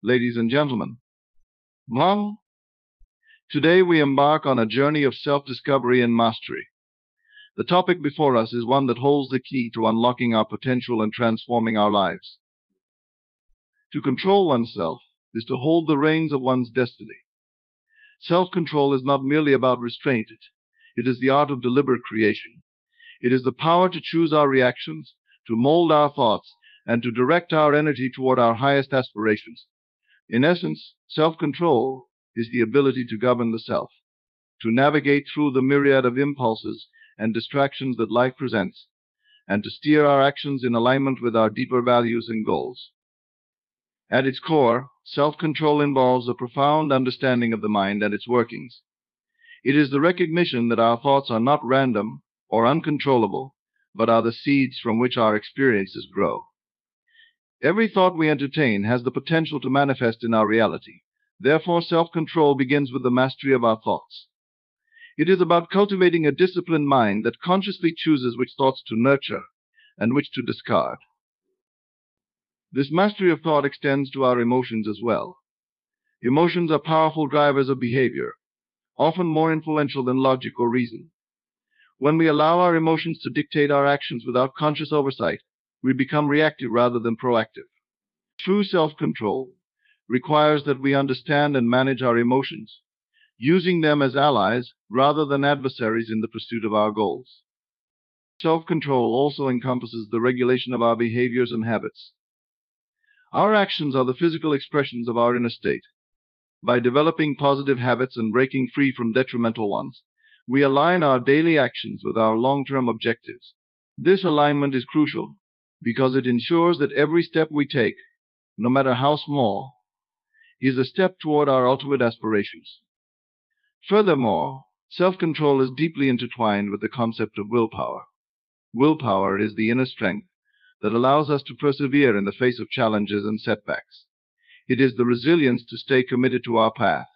ladies and gentlemen. Well, today we embark on a journey of self-discovery and mastery. The topic before us is one that holds the key to unlocking our potential and transforming our lives. To control oneself is to hold the reins of one's destiny. Self-control is not merely about restraint. It is the art of deliberate creation. It is the power to choose our reactions, to mold our thoughts, and to direct our energy toward our highest aspirations. In essence, self-control is the ability to govern the self, to navigate through the myriad of impulses and distractions that life presents, and to steer our actions in alignment with our deeper values and goals. At its core, self-control involves a profound understanding of the mind and its workings. It is the recognition that our thoughts are not random or uncontrollable, but are the seeds from which our experiences grow. Every thought we entertain has the potential to manifest in our reality. Therefore, self-control begins with the mastery of our thoughts. It is about cultivating a disciplined mind that consciously chooses which thoughts to nurture and which to discard. This mastery of thought extends to our emotions as well. Emotions are powerful drivers of behavior, often more influential than logic or reason. When we allow our emotions to dictate our actions without conscious oversight, we become reactive rather than proactive. True self-control requires that we understand and manage our emotions, using them as allies rather than adversaries in the pursuit of our goals. Self-control also encompasses the regulation of our behaviors and habits. Our actions are the physical expressions of our inner state. By developing positive habits and breaking free from detrimental ones, we align our daily actions with our long-term objectives. This alignment is crucial because it ensures that every step we take, no matter how small, is a step toward our ultimate aspirations. Furthermore, self-control is deeply intertwined with the concept of willpower. Willpower is the inner strength that allows us to persevere in the face of challenges and setbacks. It is the resilience to stay committed to our path,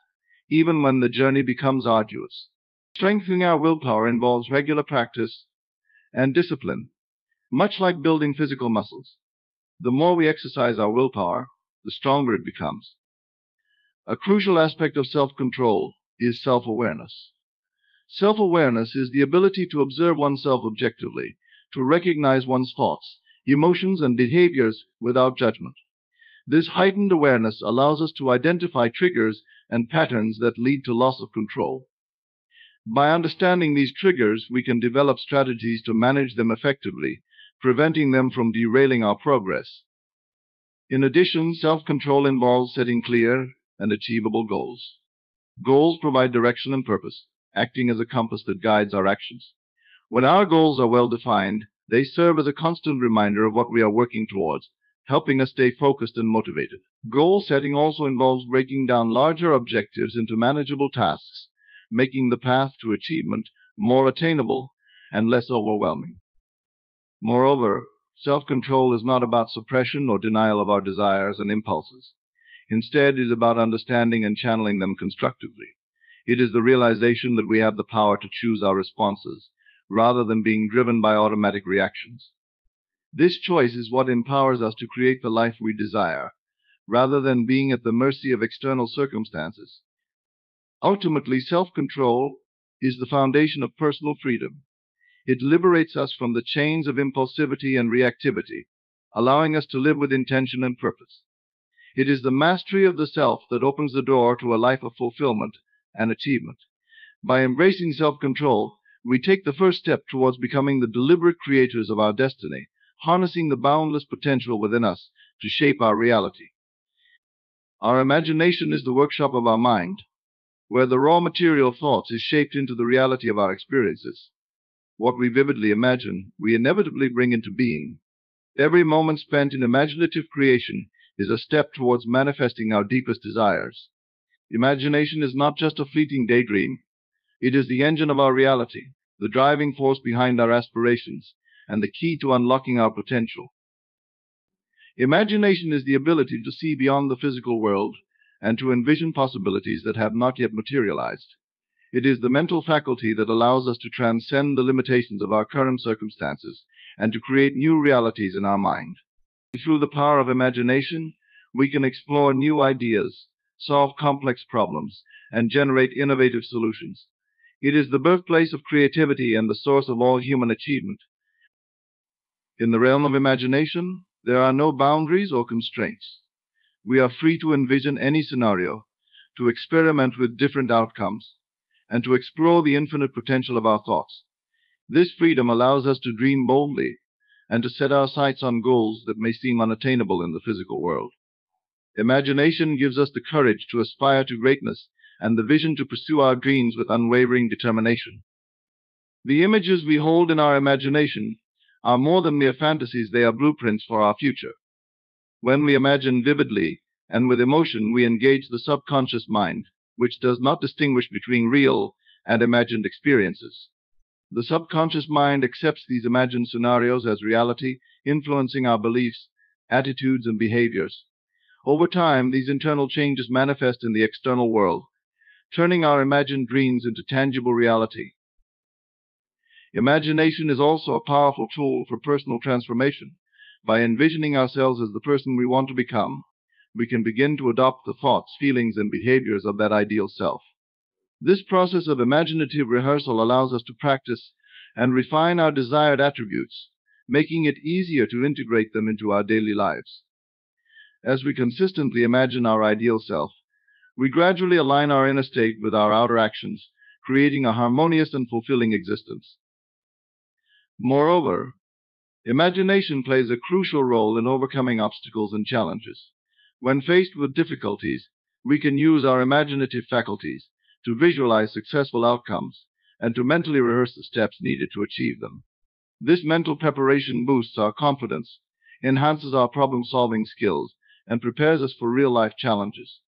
even when the journey becomes arduous. Strengthening our willpower involves regular practice and discipline, much like building physical muscles. The more we exercise our willpower, the stronger it becomes. A crucial aspect of self-control is self-awareness. Self-awareness is the ability to observe oneself objectively, to recognize one's thoughts, emotions, and behaviors without judgment. This heightened awareness allows us to identify triggers and patterns that lead to loss of control. By understanding these triggers, we can develop strategies to manage them effectively, preventing them from derailing our progress. In addition, self-control involves setting clear and achievable goals. Goals provide direction and purpose, acting as a compass that guides our actions. When our goals are well defined, they serve as a constant reminder of what we are working towards, helping us stay focused and motivated. Goal setting also involves breaking down larger objectives into manageable tasks, making the path to achievement more attainable and less overwhelming. Moreover, self-control is not about suppression or denial of our desires and impulses. Instead, it is about understanding and channeling them constructively. It is the realization that we have the power to choose our responses, rather than being driven by automatic reactions. This choice is what empowers us to create the life we desire, rather than being at the mercy of external circumstances. Ultimately, self-control is the foundation of personal freedom. It liberates us from the chains of impulsivity and reactivity, allowing us to live with intention and purpose. It is the mastery of the self that opens the door to a life of fulfillment and achievement. By embracing self-control, we take the first step towards becoming the deliberate creators of our destiny, harnessing the boundless potential within us to shape our reality. Our imagination is the workshop of our mind, where the raw material of thoughts is shaped into the reality of our experiences. What we vividly imagine, we inevitably bring into being. Every moment spent in imaginative creation is a step towards manifesting our deepest desires. Imagination is not just a fleeting daydream. It is the engine of our reality, the driving force behind our aspirations, and the key to unlocking our potential. Imagination is the ability to see beyond the physical world and to envision possibilities that have not yet materialized. It is the mental faculty that allows us to transcend the limitations of our current circumstances and to create new realities in our mind. Through the power of imagination, we can explore new ideas, solve complex problems, and generate innovative solutions. It is the birthplace of creativity and the source of all human achievement. In the realm of imagination, there are no boundaries or constraints. We are free to envision any scenario, to experiment with different outcomes, and to explore the infinite potential of our thoughts. This freedom allows us to dream boldly and to set our sights on goals that may seem unattainable in the physical world. Imagination gives us the courage to aspire to greatness and the vision to pursue our dreams with unwavering determination. The images we hold in our imagination are more than mere fantasies, they are blueprints for our future. When we imagine vividly and with emotion, we engage the subconscious mind, which does not distinguish between real and imagined experiences. The subconscious mind accepts these imagined scenarios as reality, influencing our beliefs, attitudes, and behaviors. Over time, these internal changes manifest in the external world, turning our imagined dreams into tangible reality. Imagination is also a powerful tool for personal transformation. By envisioning ourselves as the person we want to become, we can begin to adopt the thoughts, feelings, and behaviors of that ideal self. This process of imaginative rehearsal allows us to practice and refine our desired attributes, making it easier to integrate them into our daily lives. As we consistently imagine our ideal self, we gradually align our inner state with our outer actions, creating a harmonious and fulfilling existence. Moreover, imagination plays a crucial role in overcoming obstacles and challenges. When faced with difficulties, we can use our imaginative faculties to visualize successful outcomes and to mentally rehearse the steps needed to achieve them. This mental preparation boosts our confidence, enhances our problem-solving skills, and prepares us for real-life challenges.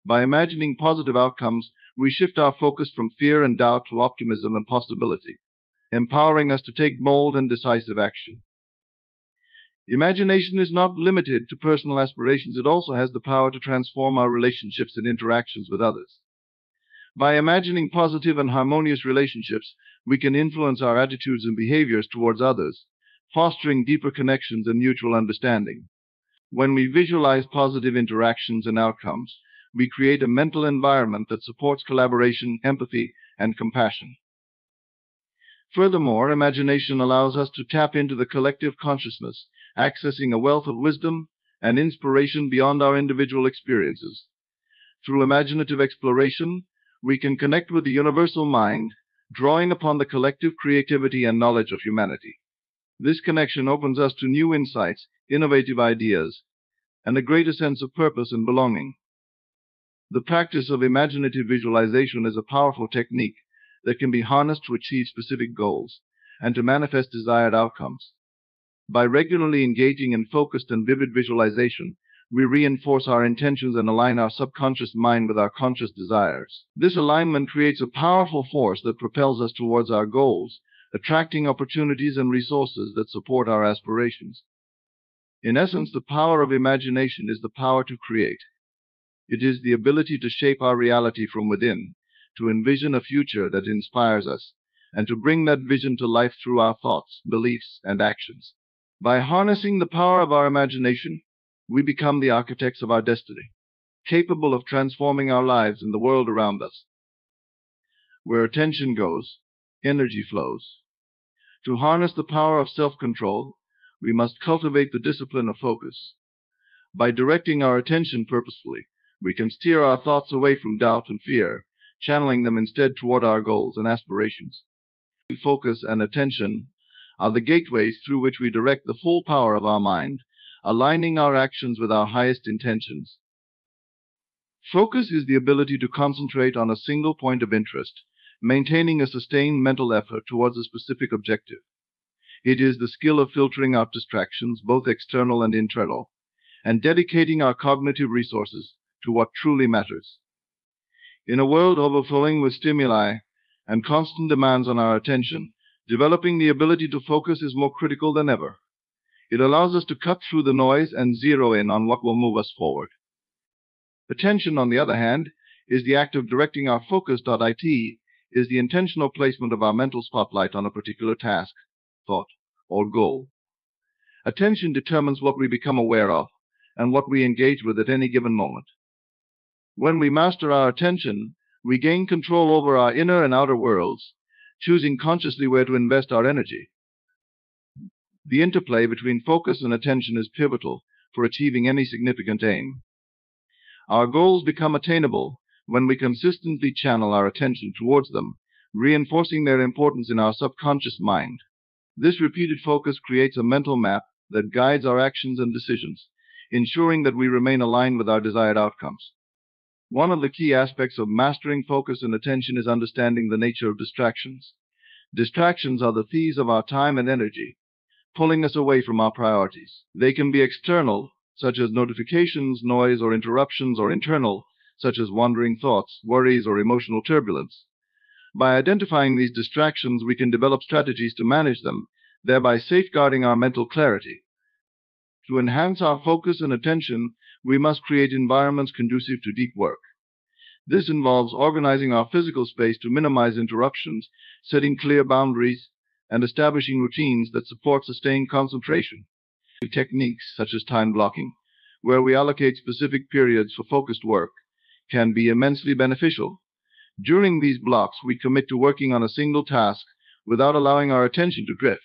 By imagining positive outcomes, we shift our focus from fear and doubt to optimism and possibility, empowering us to take bold and decisive action. Imagination is not limited to personal aspirations. It also has the power to transform our relationships and interactions with others. By imagining positive and harmonious relationships, we can influence our attitudes and behaviors towards others, fostering deeper connections and mutual understanding. When we visualize positive interactions and outcomes, we create a mental environment that supports collaboration, empathy, and compassion. Furthermore, imagination allows us to tap into the collective consciousness, accessing a wealth of wisdom and inspiration beyond our individual experiences. Through imaginative exploration, we can connect with the universal mind, drawing upon the collective creativity and knowledge of humanity. This connection opens us to new insights, innovative ideas, and a greater sense of purpose and belonging. The practice of imaginative visualization is a powerful technique that can be harnessed to achieve specific goals and to manifest desired outcomes. By regularly engaging in focused and vivid visualization, we reinforce our intentions and align our subconscious mind with our conscious desires. This alignment creates a powerful force that propels us towards our goals, attracting opportunities and resources that support our aspirations. In essence, the power of imagination is the power to create. It is the ability to shape our reality from within, to envision a future that inspires us, and to bring that vision to life through our thoughts, beliefs, and actions. By harnessing the power of our imagination, we become the architects of our destiny, capable of transforming our lives and the world around us. Where attention goes, energy flows. To harness the power of self-control, we must cultivate the discipline of focus. By directing our attention purposefully, we can steer our thoughts away from doubt and fear, channeling them instead toward our goals and aspirations. Focus and attention are the gateways through which we direct the full power of our mind, aligning our actions with our highest intentions. Focus is the ability to concentrate on a single point of interest, maintaining a sustained mental effort towards a specific objective. It is the skill of filtering out distractions, both external and internal, and dedicating our cognitive resources to what truly matters. In a world overflowing with stimuli and constant demands on our attention, developing the ability to focus is more critical than ever. It allows us to cut through the noise and zero in on what will move us forward. Attention, on the other hand, is the act of directing our focus. It is the intentional placement of our mental spotlight on a particular task, thought, or goal. Attention determines what we become aware of and what we engage with at any given moment. When we master our attention, we gain control over our inner and outer worlds, choosing consciously where to invest our energy. The interplay between focus and attention is pivotal for achieving any significant aim. Our goals become attainable when we consistently channel our attention towards them, reinforcing their importance in our subconscious mind. This repeated focus creates a mental map that guides our actions and decisions, ensuring that we remain aligned with our desired outcomes. One of the key aspects of mastering focus and attention is understanding the nature of distractions. Distractions are the thieves of our time and energy, pulling us away from our priorities. They can be external, such as notifications, noise, or interruptions, or internal, such as wandering thoughts, worries, or emotional turbulence. By identifying these distractions, we can develop strategies to manage them, thereby safeguarding our mental clarity. To enhance our focus and attention, we must create environments conducive to deep work. This involves organizing our physical space to minimize interruptions, setting clear boundaries, and establishing routines that support sustained concentration. Techniques such as time blocking, where we allocate specific periods for focused work, can be immensely beneficial. During these blocks, we commit to working on a single task without allowing our attention to drift.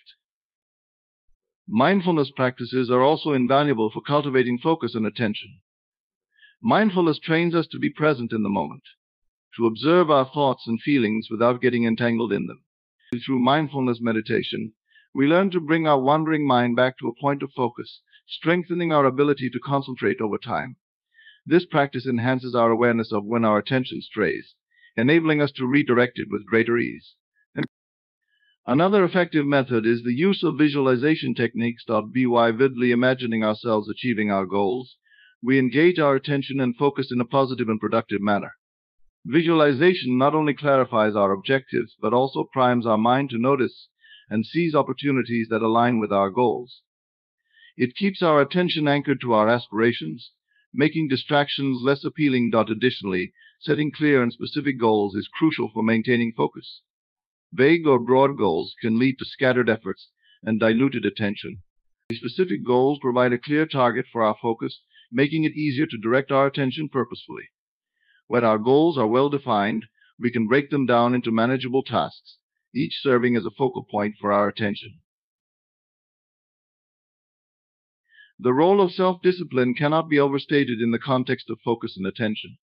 Mindfulness practices are also invaluable for cultivating focus and attention. Mindfulness trains us to be present in the moment, to observe our thoughts and feelings without getting entangled in them. Through mindfulness meditation, we learn to bring our wandering mind back to a point of focus, strengthening our ability to concentrate over time. This practice enhances our awareness of when our attention strays, enabling us to redirect it with greater ease. Another effective method is the use of visualization techniques. By vividly imagining ourselves achieving our goals, we engage our attention and focus in a positive and productive manner. Visualization not only clarifies our objectives, but also primes our mind to notice and seize opportunities that align with our goals. It keeps our attention anchored to our aspirations, making distractions less appealing. Additionally, setting clear and specific goals is crucial for maintaining focus. Vague or broad goals can lead to scattered efforts and diluted attention. Specific goals provide a clear target for our focus, making it easier to direct our attention purposefully. When our goals are well defined, we can break them down into manageable tasks, each serving as a focal point for our attention. The role of self-discipline cannot be overstated in the context of focus and attention.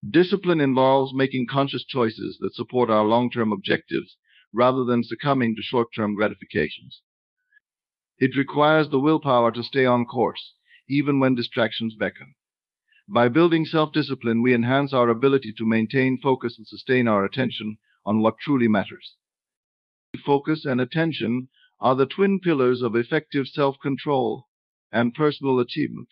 Discipline involves making conscious choices that support our long-term objectives rather than succumbing to short-term gratifications. It requires the willpower to stay on course, even when distractions beckon. By building self-discipline, we enhance our ability to maintain focus and sustain our attention on what truly matters. Focus and attention are the twin pillars of effective self-control and personal achievement.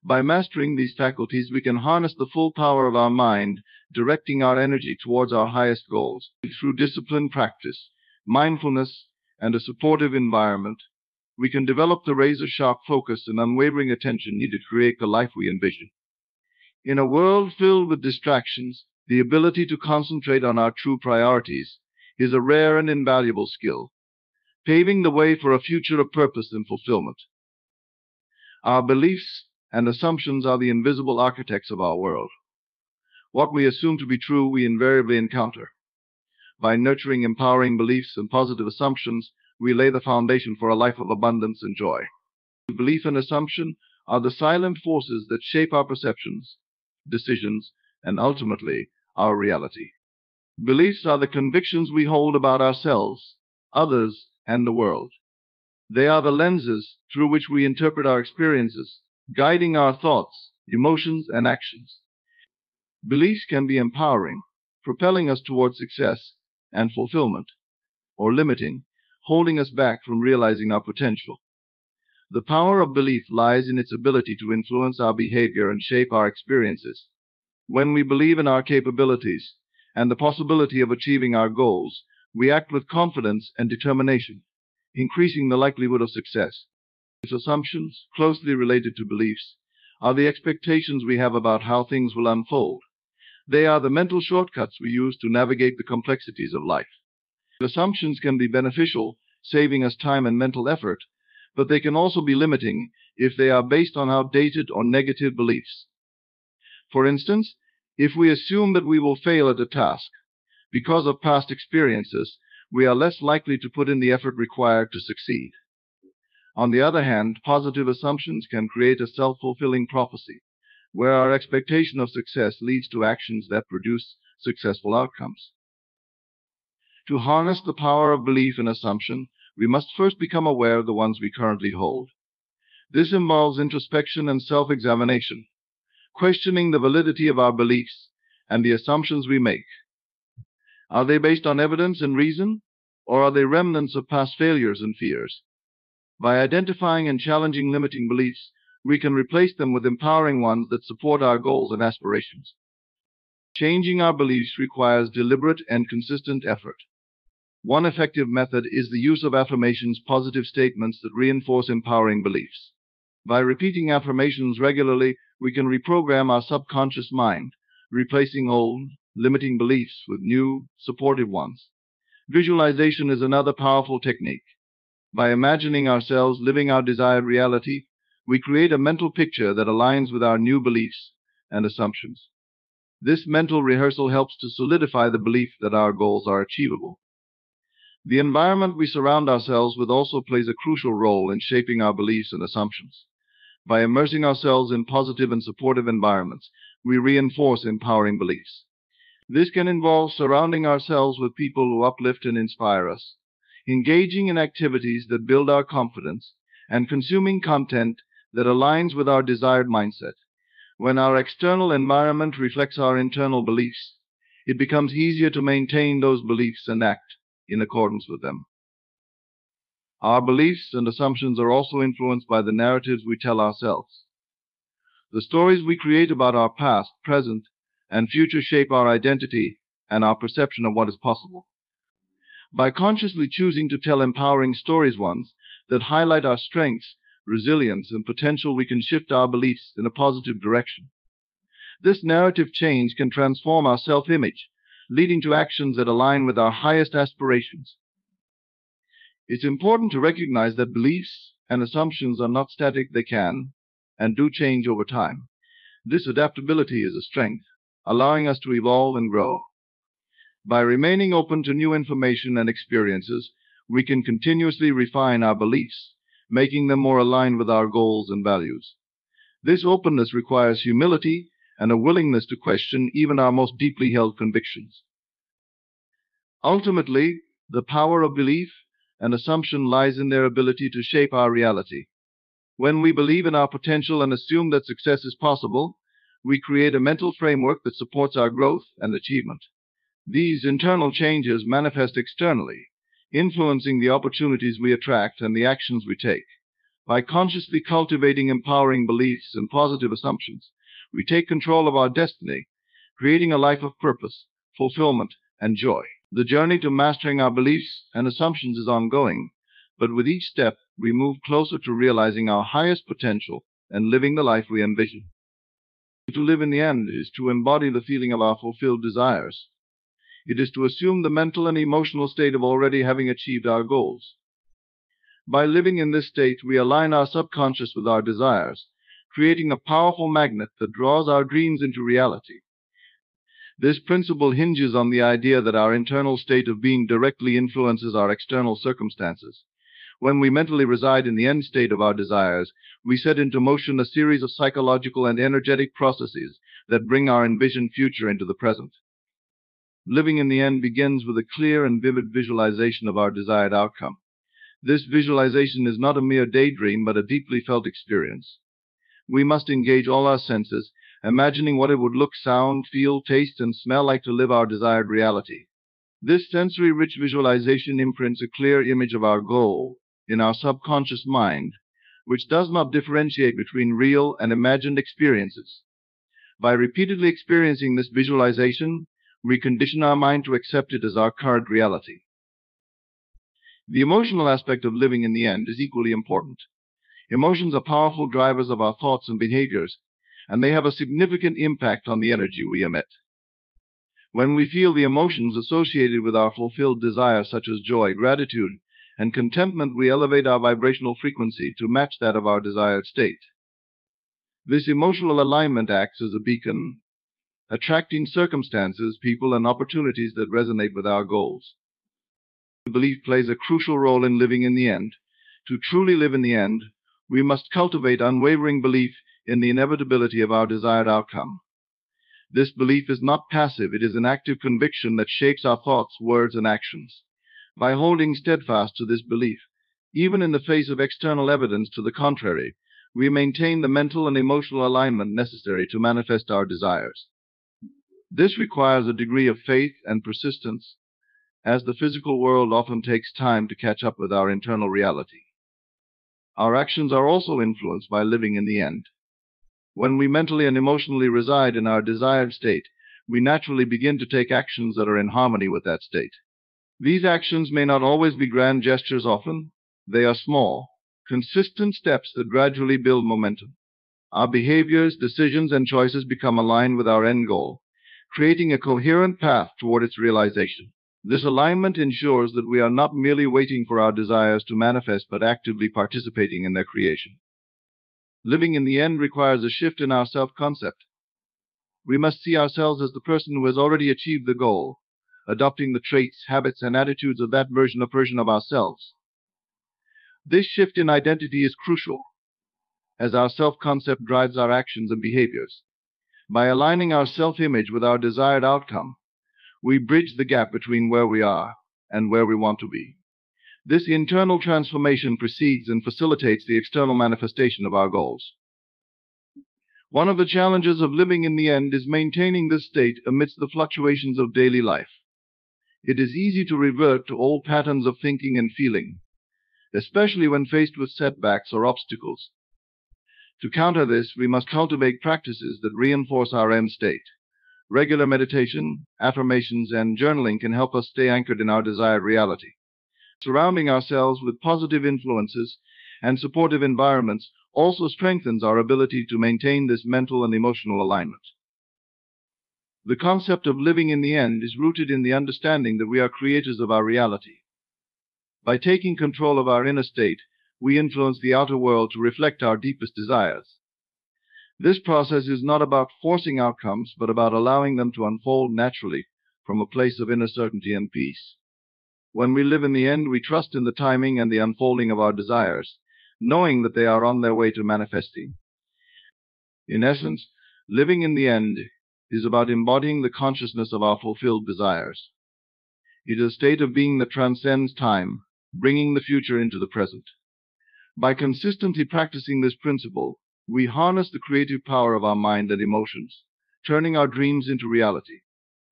By mastering these faculties, we can harness the full power of our mind, directing our energy towards our highest goals. Through disciplined practice, mindfulness, and a supportive environment, we can develop the razor-sharp focus and unwavering attention needed to create the life we envision. In a world filled with distractions, the ability to concentrate on our true priorities is a rare and invaluable skill, paving the way for a future of purpose and fulfillment. Our beliefs and assumptions are the invisible architects of our world. What we assume to be true, we invariably encounter. By nurturing empowering beliefs and positive assumptions, we lay the foundation for a life of abundance and joy. Belief and assumption are the silent forces that shape our perceptions, decisions, and ultimately, our reality. Beliefs are the convictions we hold about ourselves, others, and the world. They are the lenses through which we interpret our experiences, guiding our thoughts, emotions, and actions. Beliefs can be empowering, propelling us towards success and fulfillment, or limiting, holding us back from realizing our potential. The power of belief lies in its ability to influence our behavior and shape our experiences. When we believe in our capabilities and the possibility of achieving our goals, we act with confidence and determination, increasing the likelihood of success. Assumptions, closely related to beliefs, are the expectations we have about how things will unfold. They are the mental shortcuts we use to navigate the complexities of life. Assumptions can be beneficial, saving us time and mental effort, but they can also be limiting if they are based on outdated or negative beliefs. For instance, if we assume that we will fail at a task because of past experiences, we are less likely to put in the effort required to succeed. On the other hand, positive assumptions can create a self-fulfilling prophecy, where our expectation of success leads to actions that produce successful outcomes. To harness the power of belief and assumption, we must first become aware of the ones we currently hold. This involves introspection and self-examination, questioning the validity of our beliefs and the assumptions we make. Are they based on evidence and reason, or are they remnants of past failures and fears? By identifying and challenging limiting beliefs, we can replace them with empowering ones that support our goals and aspirations. Changing our beliefs requires deliberate and consistent effort. One effective method is the use of affirmations, positive statements that reinforce empowering beliefs. By repeating affirmations regularly, we can reprogram our subconscious mind, replacing old, limiting beliefs with new, supportive ones. Visualization is another powerful technique. By imagining ourselves living our desired reality, we create a mental picture that aligns with our new beliefs and assumptions. This mental rehearsal helps to solidify the belief that our goals are achievable. The environment we surround ourselves with also plays a crucial role in shaping our beliefs and assumptions. By immersing ourselves in positive and supportive environments, we reinforce empowering beliefs. This can involve surrounding ourselves with people who uplift and inspire us, engaging in activities that build our confidence, and consuming content that aligns with our desired mindset. When our external environment reflects our internal beliefs, it becomes easier to maintain those beliefs and act in accordance with them. Our beliefs and assumptions are also influenced by the narratives we tell ourselves. The stories we create about our past, present, and future shape our identity and our perception of what is possible. By consciously choosing to tell empowering stories, ones that highlight our strengths, resilience, and potential, we can shift our beliefs in a positive direction. This narrative change can transform our self-image, leading to actions that align with our highest aspirations. It's important to recognize that beliefs and assumptions are not static. They can and do change over time. This adaptability is a strength, allowing us to evolve and grow. By remaining open to new information and experiences, we can continuously refine our beliefs, making them more aligned with our goals and values. This openness requires humility and a willingness to question even our most deeply held convictions. Ultimately, the power of belief and assumption lies in their ability to shape our reality. When we believe in our potential and assume that success is possible, we create a mental framework that supports our growth and achievement. These internal changes manifest externally, influencing the opportunities we attract and the actions we take. By consciously cultivating empowering beliefs and positive assumptions, we take control of our destiny, creating a life of purpose, fulfillment, and joy. The journey to mastering our beliefs and assumptions is ongoing, but with each step, we move closer to realizing our highest potential and living the life we envision. To live in the end is to embody the feeling of our fulfilled desires. It is to assume the mental and emotional state of already having achieved our goals. By living in this state, we align our subconscious with our desires, creating a powerful magnet that draws our dreams into reality. This principle hinges on the idea that our internal state of being directly influences our external circumstances. When we mentally reside in the end state of our desires, we set into motion a series of psychological and energetic processes that bring our envisioned future into the present. Living in the end begins with a clear and vivid visualization of our desired outcome. This visualization is not a mere daydream, but a deeply felt experience. We must engage all our senses, imagining what it would look, sound, feel, taste, and smell like to live our desired reality. This sensory-rich visualization imprints a clear image of our goal in our subconscious mind, which does not differentiate between real and imagined experiences. By repeatedly experiencing this visualization, we condition our mind to accept it as our current reality. The emotional aspect of living in the end is equally important. Emotions are powerful drivers of our thoughts and behaviors, and they have a significant impact on the energy we emit. When we feel the emotions associated with our fulfilled desires, such as joy, gratitude, and contentment we elevate our vibrational frequency to match that of our desired state. This emotional alignment acts as a beacon, attracting circumstances, people, and opportunities that resonate with our goals. Belief plays a crucial role in living in the end. To truly live in the end, we must cultivate unwavering belief in the inevitability of our desired outcome. This belief is not passive, it is an active conviction that shapes our thoughts, words, and actions. By holding steadfast to this belief, even in the face of external evidence to the contrary, we maintain the mental and emotional alignment necessary to manifest our desires. This requires a degree of faith and persistence, as the physical world often takes time to catch up with our internal reality. Our actions are also influenced by living in the end. When we mentally and emotionally reside in our desired state, we naturally begin to take actions that are in harmony with that state. These actions may not always be grand gestures. Often they are small, consistent steps that gradually build momentum. Our behaviors, decisions, and choices become aligned with our end goal, creating a coherent path toward its realization. This alignment ensures that we are not merely waiting for our desires to manifest, but actively participating in their creation. Living in the end requires a shift in our self-concept. We must see ourselves as the person who has already achieved the goal, adopting the traits, habits, and attitudes of that version of ourselves. This shift in identity is crucial, as our self-concept drives our actions and behaviors. By aligning our self-image with our desired outcome, we bridge the gap between where we are and where we want to be. This internal transformation precedes and facilitates the external manifestation of our goals. One of the challenges of living in the end is maintaining this state amidst the fluctuations of daily life. It is easy to revert to old patterns of thinking and feeling, especially when faced with setbacks or obstacles. To counter this, we must cultivate practices that reinforce our end state. Regular meditation, affirmations, and journaling can help us stay anchored in our desired reality. Surrounding ourselves with positive influences and supportive environments also strengthens our ability to maintain this mental and emotional alignment. The concept of living in the end is rooted in the understanding that we are creators of our reality. By taking control of our inner state, we influence the outer world to reflect our deepest desires. This process is not about forcing outcomes, but about allowing them to unfold naturally from a place of inner certainty and peace. When we live in the end, we trust in the timing and the unfolding of our desires, knowing that they are on their way to manifesting. In essence, living in the end is about embodying the consciousness of our fulfilled desires. It is a state of being that transcends time, bringing the future into the present. By consistently practicing this principle, we harness the creative power of our mind and emotions, turning our dreams into reality.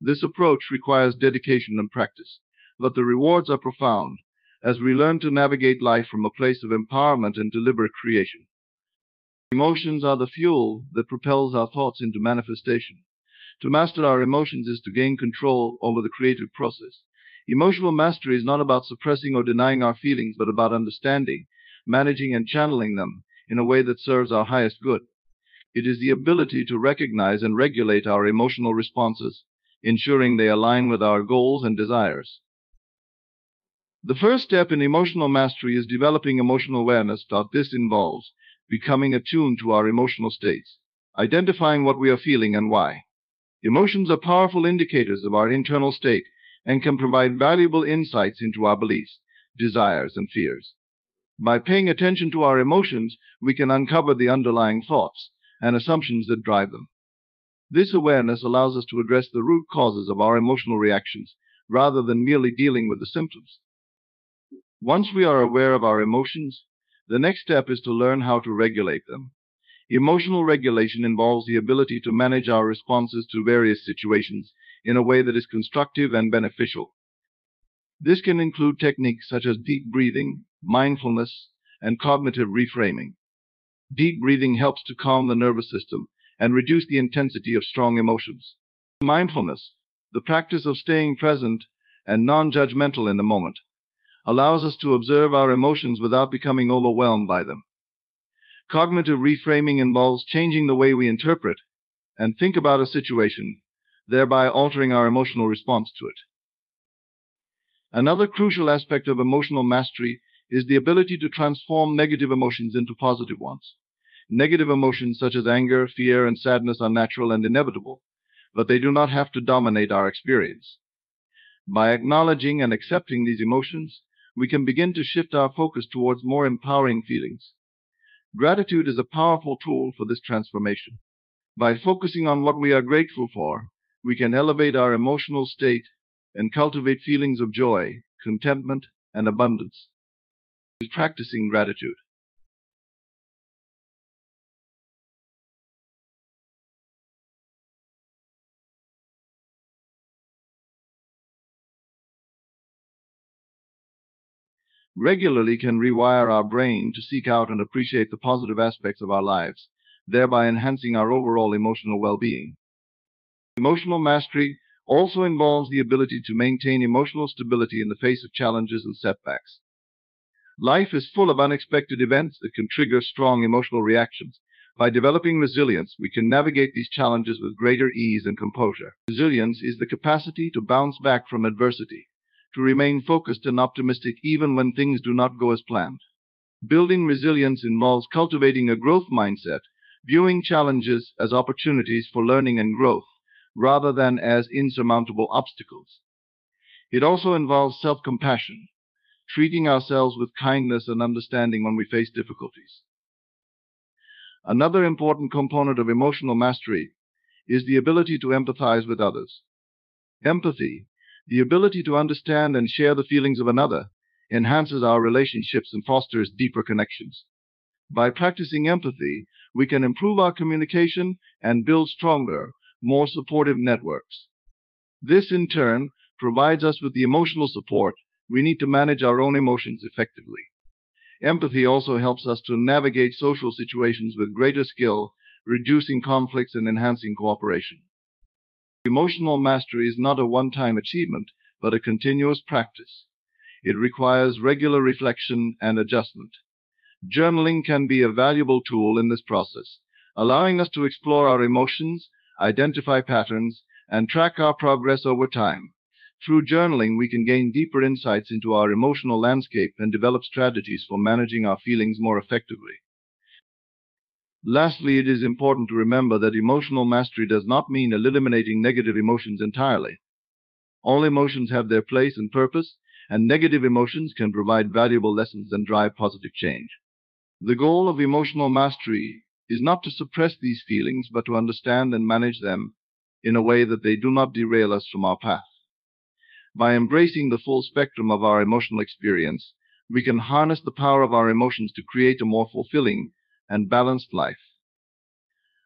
This approach requires dedication and practice, but the rewards are profound as we learn to navigate life from a place of empowerment and deliberate creation. Emotions are the fuel that propels our thoughts into manifestation. To master our emotions is to gain control over the creative process. Emotional mastery is not about suppressing or denying our feelings, but about understanding, managing, and channeling them in a way that serves our highest good. It is the ability to recognize and regulate our emotional responses, ensuring they align with our goals and desires. The first step in emotional mastery is developing emotional awareness. This involves becoming attuned to our emotional states, identifying what we are feeling and why. Emotions are powerful indicators of our internal state and can provide valuable insights into our beliefs, desires, and fears. By paying attention to our emotions, we can uncover the underlying thoughts and assumptions that drive them. This awareness allows us to address the root causes of our emotional reactions rather than merely dealing with the symptoms. Once we are aware of our emotions, the next step is to learn how to regulate them. Emotional regulation involves the ability to manage our responses to various situations in a way that is constructive and beneficial. This can include techniques such as deep breathing, mindfulness, and cognitive reframing. Deep breathing helps to calm the nervous system and reduce the intensity of strong emotions. Mindfulness, the practice of staying present and non-judgmental in the moment, allows us to observe our emotions without becoming overwhelmed by them. Cognitive reframing involves changing the way we interpret and think about a situation, thereby altering our emotional response to it. Another crucial aspect of emotional mastery is the ability to transform negative emotions into positive ones. Negative emotions such as anger, fear, and sadness are natural and inevitable, but they do not have to dominate our experience. By acknowledging and accepting these emotions, we can begin to shift our focus towards more empowering feelings. Gratitude is a powerful tool for this transformation. By focusing on what we are grateful for, we can elevate our emotional state and cultivate feelings of joy, contentment, and abundance. Practicing gratitude. Regularly can rewire our brain to seek out and appreciate the positive aspects of our lives, thereby enhancing our overall emotional well-being. Emotional mastery also involves the ability to maintain emotional stability in the face of challenges and setbacks. Life is full of unexpected events that can trigger strong emotional reactions. By developing resilience, we can navigate these challenges with greater ease and composure. Resilience is the capacity to bounce back from adversity, to remain focused and optimistic even when things do not go as planned. Building resilience involves cultivating a growth mindset, viewing challenges as opportunities for learning and growth, rather than as insurmountable obstacles. It also involves self-compassion, treating ourselves with kindness and understanding when we face difficulties. Another important component of emotional mastery is the ability to empathize with others. Empathy, the ability to understand and share the feelings of another, enhances our relationships and fosters deeper connections. By practicing empathy, we can improve our communication and build stronger, more supportive networks. This, in turn, provides us with the emotional support we need to manage our own emotions effectively. Empathy also helps us to navigate social situations with greater skill, reducing conflicts and enhancing cooperation. Emotional mastery is not a one-time achievement, but a continuous practice. It requires regular reflection and adjustment. Journaling can be a valuable tool in this process, allowing us to explore our emotions, identify patterns, and track our progress over time. Through journaling, we can gain deeper insights into our emotional landscape and develop strategies for managing our feelings more effectively. Lastly, it is important to remember that emotional mastery does not mean eliminating negative emotions entirely. All emotions have their place and purpose, and negative emotions can provide valuable lessons and drive positive change. The goal of emotional mastery is not to suppress these feelings, but to understand and manage them in a way that they do not derail us from our path. By embracing the full spectrum of our emotional experience, we can harness the power of our emotions to create a more fulfilling and balanced life.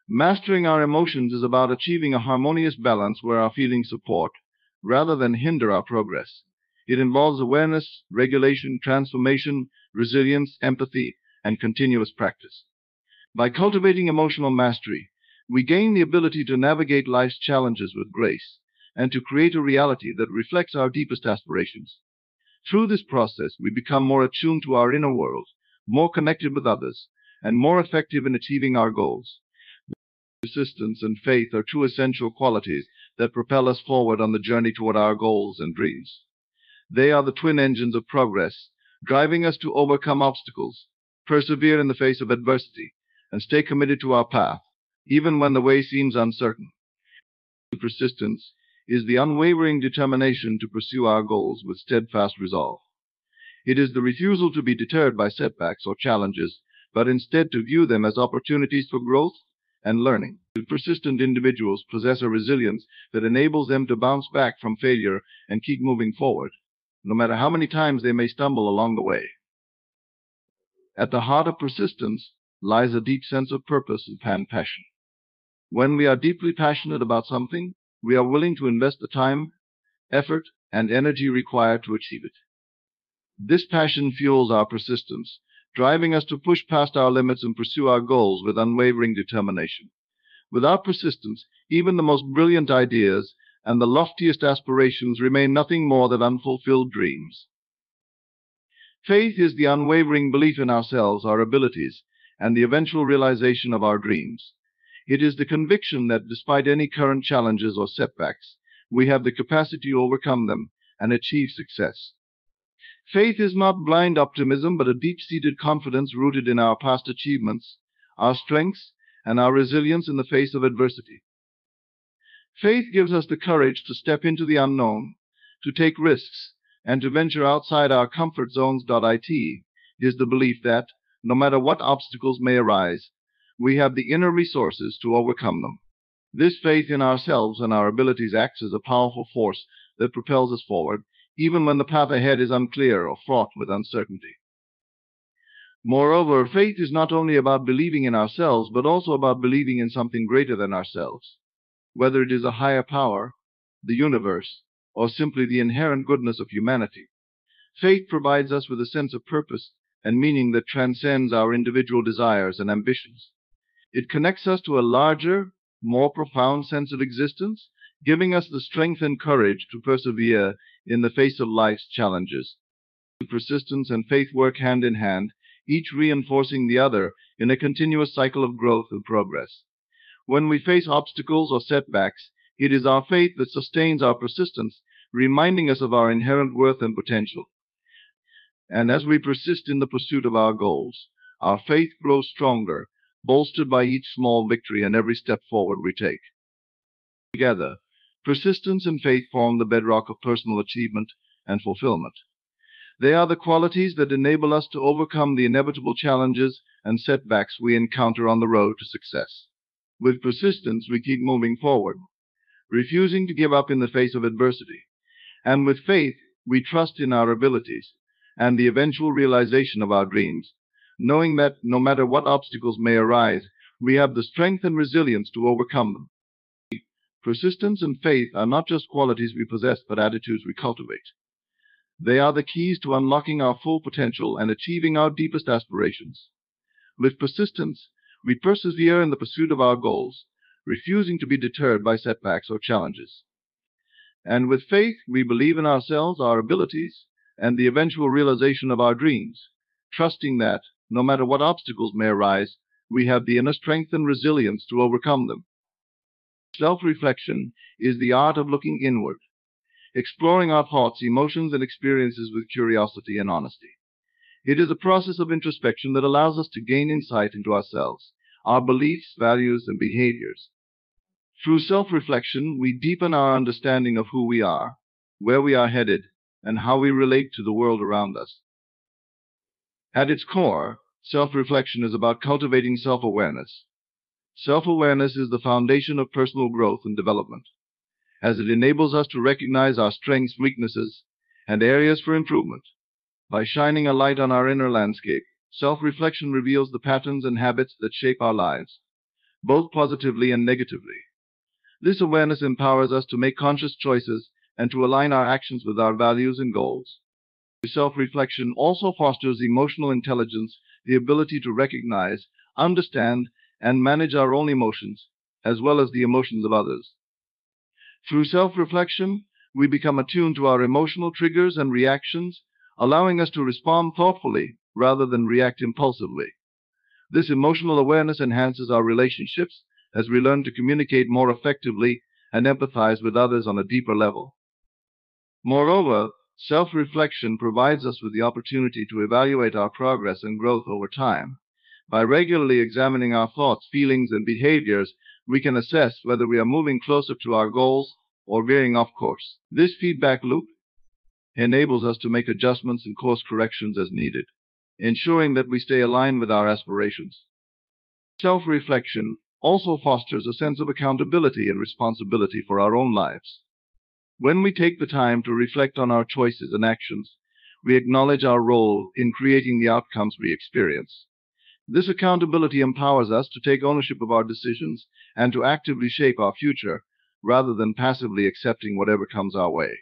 Mastering our emotions is about achieving a harmonious balance where our feelings support, rather than hinder our progress. It involves awareness, regulation, transformation, resilience, empathy, and continuous practice. By cultivating emotional mastery, we gain the ability to navigate life's challenges with grace and to create a reality that reflects our deepest aspirations. Through this process, we become more attuned to our inner world, more connected with others, and more effective in achieving our goals. Persistence and faith are two essential qualities that propel us forward on the journey toward our goals and dreams. They are the twin engines of progress, driving us to overcome obstacles, persevere in the face of adversity, and stay committed to our path, even when the way seems uncertain. Persistence is the unwavering determination to pursue our goals with steadfast resolve. It is the refusal to be deterred by setbacks or challenges, but instead to view them as opportunities for growth and learning. Persistent individuals possess a resilience that enables them to bounce back from failure and keep moving forward, no matter how many times they may stumble along the way. At the heart of persistence lies a deep sense of purpose and passion. When we are deeply passionate about something, we are willing to invest the time, effort, and energy required to achieve it. This passion fuels our persistence, driving us to push past our limits and pursue our goals with unwavering determination. Without persistence, even the most brilliant ideas and the loftiest aspirations remain nothing more than unfulfilled dreams. Faith is the unwavering belief in ourselves, our abilities, and the eventual realization of our dreams. It is the conviction that despite any current challenges or setbacks, we have the capacity to overcome them and achieve success. Faith is not blind optimism, but a deep-seated confidence rooted in our past achievements, our strengths, and our resilience in the face of adversity. Faith gives us the courage to step into the unknown, to take risks, and to venture outside our comfort zones. It is the belief that, no matter what obstacles may arise, we have the inner resources to overcome them. This faith in ourselves and our abilities acts as a powerful force that propels us forward, even when the path ahead is unclear or fraught with uncertainty. Moreover, faith is not only about believing in ourselves, but also about believing in something greater than ourselves. Whether it is a higher power, the universe, or simply the inherent goodness of humanity, faith provides us with a sense of purpose and meaning that transcends our individual desires and ambitions. It connects us to a larger, more profound sense of existence, giving us the strength and courage to persevere in the face of life's challenges. Persistence and faith work hand in hand, each reinforcing the other in a continuous cycle of growth and progress. When we face obstacles or setbacks, it is our faith that sustains our persistence, reminding us of our inherent worth and potential. And as we persist in the pursuit of our goals, our faith grows stronger, bolstered by each small victory and every step forward we take. Together, persistence and faith form the bedrock of personal achievement and fulfillment. They are the qualities that enable us to overcome the inevitable challenges and setbacks we encounter on the road to success. With persistence, we keep moving forward, refusing to give up in the face of adversity. And with faith, we trust in our abilities and the eventual realization of our dreams, knowing that no matter what obstacles may arise, we have the strength and resilience to overcome them. Persistence and faith are not just qualities we possess, but attitudes we cultivate. They are the keys to unlocking our full potential and achieving our deepest aspirations. With persistence, we persevere in the pursuit of our goals, refusing to be deterred by setbacks or challenges. And with faith, we believe in ourselves, our abilities, and the eventual realization of our dreams, trusting that, no matter what obstacles may arise, we have the inner strength and resilience to overcome them. Self-reflection is the art of looking inward, exploring our thoughts, emotions, and experiences with curiosity and honesty. It is a process of introspection that allows us to gain insight into ourselves, our beliefs, values, and behaviors. Through self-reflection, we deepen our understanding of who we are, where we are headed, and how we relate to the world around us. At its core, self-reflection is about cultivating self-awareness. Self-awareness is the foundation of personal growth and development, as it enables us to recognize our strengths, weaknesses, and areas for improvement. By shining a light on our inner landscape, self-reflection reveals the patterns and habits that shape our lives, both positively and negatively. This awareness empowers us to make conscious choices and to align our actions with our values and goals. Self-reflection also fosters emotional intelligence, the ability to recognize, understand, and manage our own emotions, as well as the emotions of others. Through self-reflection, we become attuned to our emotional triggers and reactions, allowing us to respond thoughtfully rather than react impulsively. This emotional awareness enhances our relationships as we learn to communicate more effectively and empathize with others on a deeper level. Moreover, self-reflection provides us with the opportunity to evaluate our progress and growth over time. By regularly examining our thoughts, feelings, and behaviors, we can assess whether we are moving closer to our goals or veering off course. This feedback loop enables us to make adjustments and course corrections as needed, ensuring that we stay aligned with our aspirations. Self-reflection also fosters a sense of accountability and responsibility for our own lives. When we take the time to reflect on our choices and actions, we acknowledge our role in creating the outcomes we experience. This accountability empowers us to take ownership of our decisions and to actively shape our future, rather than passively accepting whatever comes our way.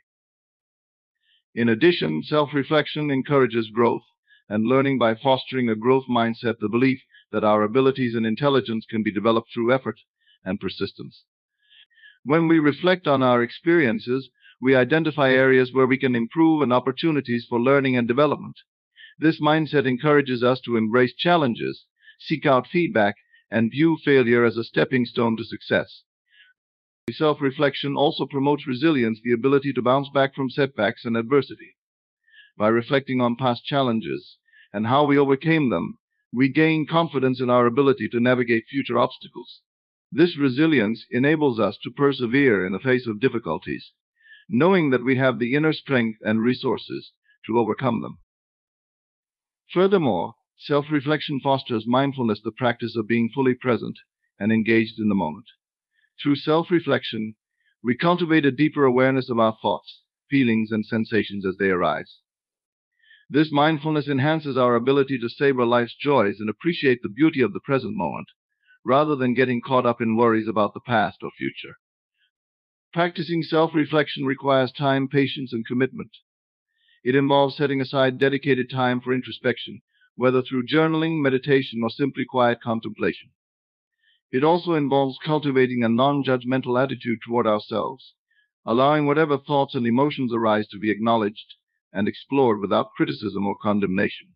In addition, self-reflection encourages growth and learning by fostering a growth mindset, the belief that our abilities and intelligence can be developed through effort and persistence. When we reflect on our experiences, we identify areas where we can improve and opportunities for learning and development. This mindset encourages us to embrace challenges, seek out feedback, and view failure as a stepping stone to success. Self-reflection also promotes resilience, the ability to bounce back from setbacks and adversity. By reflecting on past challenges and how we overcame them, we gain confidence in our ability to navigate future obstacles. This resilience enables us to persevere in the face of difficulties, knowing that we have the inner strength and resources to overcome them. Furthermore, self-reflection fosters mindfulness, the practice of being fully present and engaged in the moment. Through self-reflection, we cultivate a deeper awareness of our thoughts, feelings, and sensations as they arise. This mindfulness enhances our ability to savor life's joys and appreciate the beauty of the present moment, rather than getting caught up in worries about the past or future. Practicing self-reflection requires time, patience, and commitment. It involves setting aside dedicated time for introspection, whether through journaling, meditation, or simply quiet contemplation. It also involves cultivating a non-judgmental attitude toward ourselves, allowing whatever thoughts and emotions arise to be acknowledged and explored without criticism or condemnation.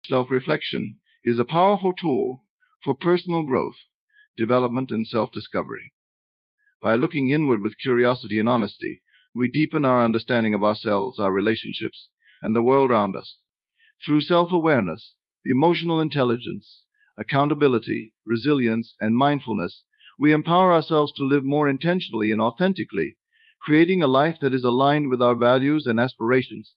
Self-reflection is a powerful tool for personal growth, development, and self-discovery. By looking inward with curiosity and honesty, we deepen our understanding of ourselves, our relationships, and the world around us. Through self-awareness, emotional intelligence, accountability, resilience, and mindfulness, we empower ourselves to live more intentionally and authentically, creating a life that is aligned with our values and aspirations.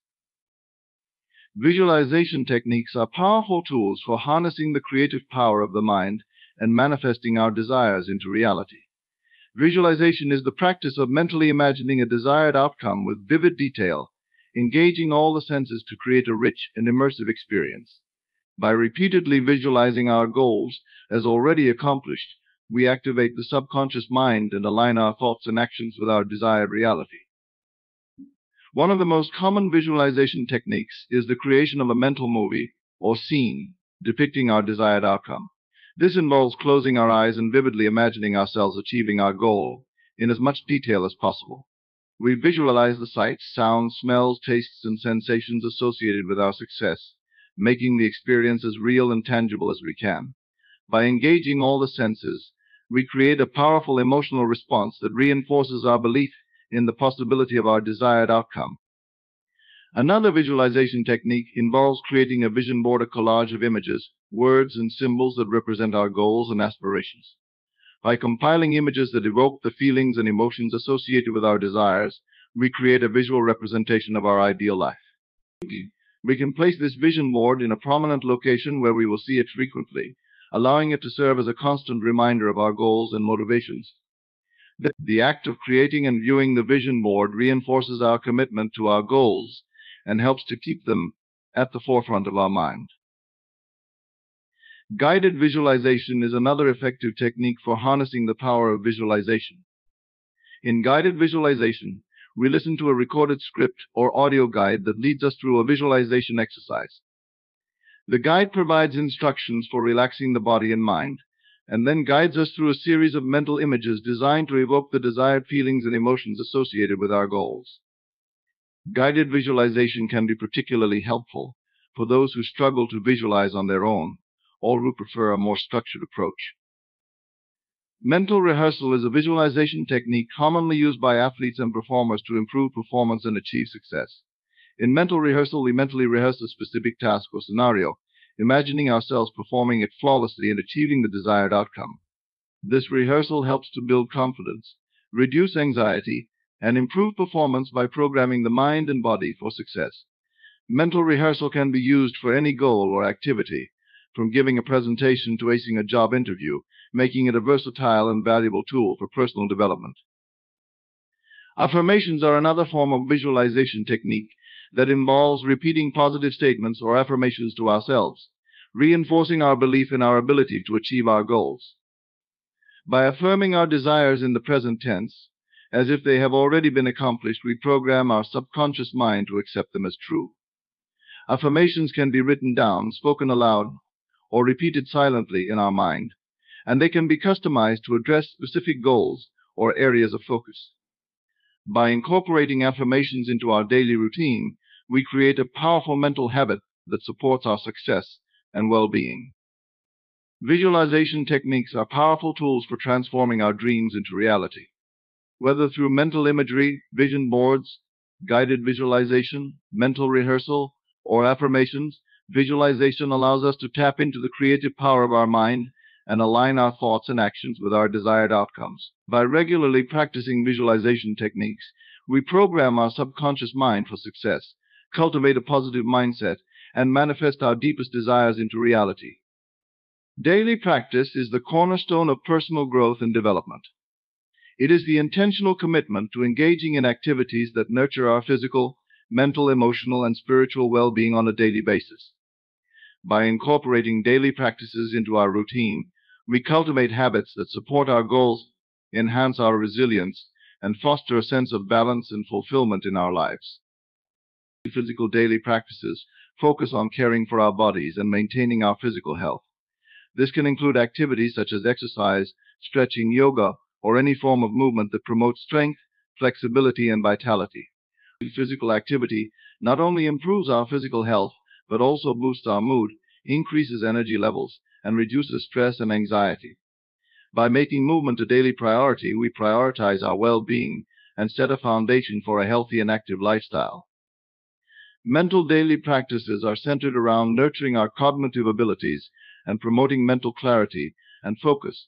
Visualization techniques are powerful tools for harnessing the creative power of the mind and manifesting our desires into reality. Visualization is the practice of mentally imagining a desired outcome with vivid detail, engaging all the senses to create a rich and immersive experience. By repeatedly visualizing our goals as already accomplished, we activate the subconscious mind and align our thoughts and actions with our desired reality. One of the most common visualization techniques is the creation of a mental movie or scene depicting our desired outcome. This involves closing our eyes and vividly imagining ourselves achieving our goal in as much detail as possible. We visualize the sights, sounds, smells, tastes, and sensations associated with our success, making the experience as real and tangible as we can. By engaging all the senses, we create a powerful emotional response that reinforces our belief in the possibility of our desired outcome. Another visualization technique involves creating a vision board, a collage of images, words, and symbols that represent our goals and aspirations. By compiling images that evoke the feelings and emotions associated with our desires, we create a visual representation of our ideal life. We can place this vision board in a prominent location where we will see it frequently, allowing it to serve as a constant reminder of our goals and motivations. The act of creating and viewing the vision board reinforces our commitment to our goals and helps to keep them at the forefront of our mind. Guided visualization is another effective technique for harnessing the power of visualization. In guided visualization, we listen to a recorded script or audio guide that leads us through a visualization exercise. The guide provides instructions for relaxing the body and mind, and then guides us through a series of mental images designed to evoke the desired feelings and emotions associated with our goals. Guided visualization can be particularly helpful for those who struggle to visualize on their own or who prefer a more structured approach. Mental rehearsal is a visualization technique commonly used by athletes and performers to improve performance and achieve success. In mental rehearsal, we mentally rehearse a specific task or scenario, imagining ourselves performing it flawlessly and achieving the desired outcome. This rehearsal helps to build confidence, reduce anxiety, and improve performance by programming the mind and body for success. Mental rehearsal can be used for any goal or activity, from giving a presentation to acing a job interview, making it a versatile and valuable tool for personal development. Affirmations are another form of visualization technique that involves repeating positive statements or affirmations to ourselves, reinforcing our belief in our ability to achieve our goals. By affirming our desires in the present tense, as if they have already been accomplished, we program our subconscious mind to accept them as true. Affirmations can be written down, spoken aloud, or repeated silently in our mind, and they can be customized to address specific goals or areas of focus. By incorporating affirmations into our daily routine, we create a powerful mental habit that supports our success and well-being. Visualization techniques are powerful tools for transforming our dreams into reality. Whether through mental imagery, vision boards, guided visualization, mental rehearsal, or affirmations, visualization allows us to tap into the creative power of our mind and align our thoughts and actions with our desired outcomes. By regularly practicing visualization techniques, we program our subconscious mind for success, cultivate a positive mindset, and manifest our deepest desires into reality. Daily practice is the cornerstone of personal growth and development. It is the intentional commitment to engaging in activities that nurture our physical, mental, emotional, and spiritual well-being on a daily basis. By incorporating daily practices into our routine, we cultivate habits that support our goals, enhance our resilience, and foster a sense of balance and fulfillment in our lives. Physical daily practices focus on caring for our bodies and maintaining our physical health. This can include activities such as exercise, stretching, yoga, or any form of movement that promotes strength, flexibility, and vitality. Physical activity not only improves our physical health, but also boosts our mood, increases energy levels, and reduces stress and anxiety. By making movement a daily priority, we prioritize our well-being and set a foundation for a healthy and active lifestyle. Mental daily practices are centered around nurturing our cognitive abilities and promoting mental clarity and focus.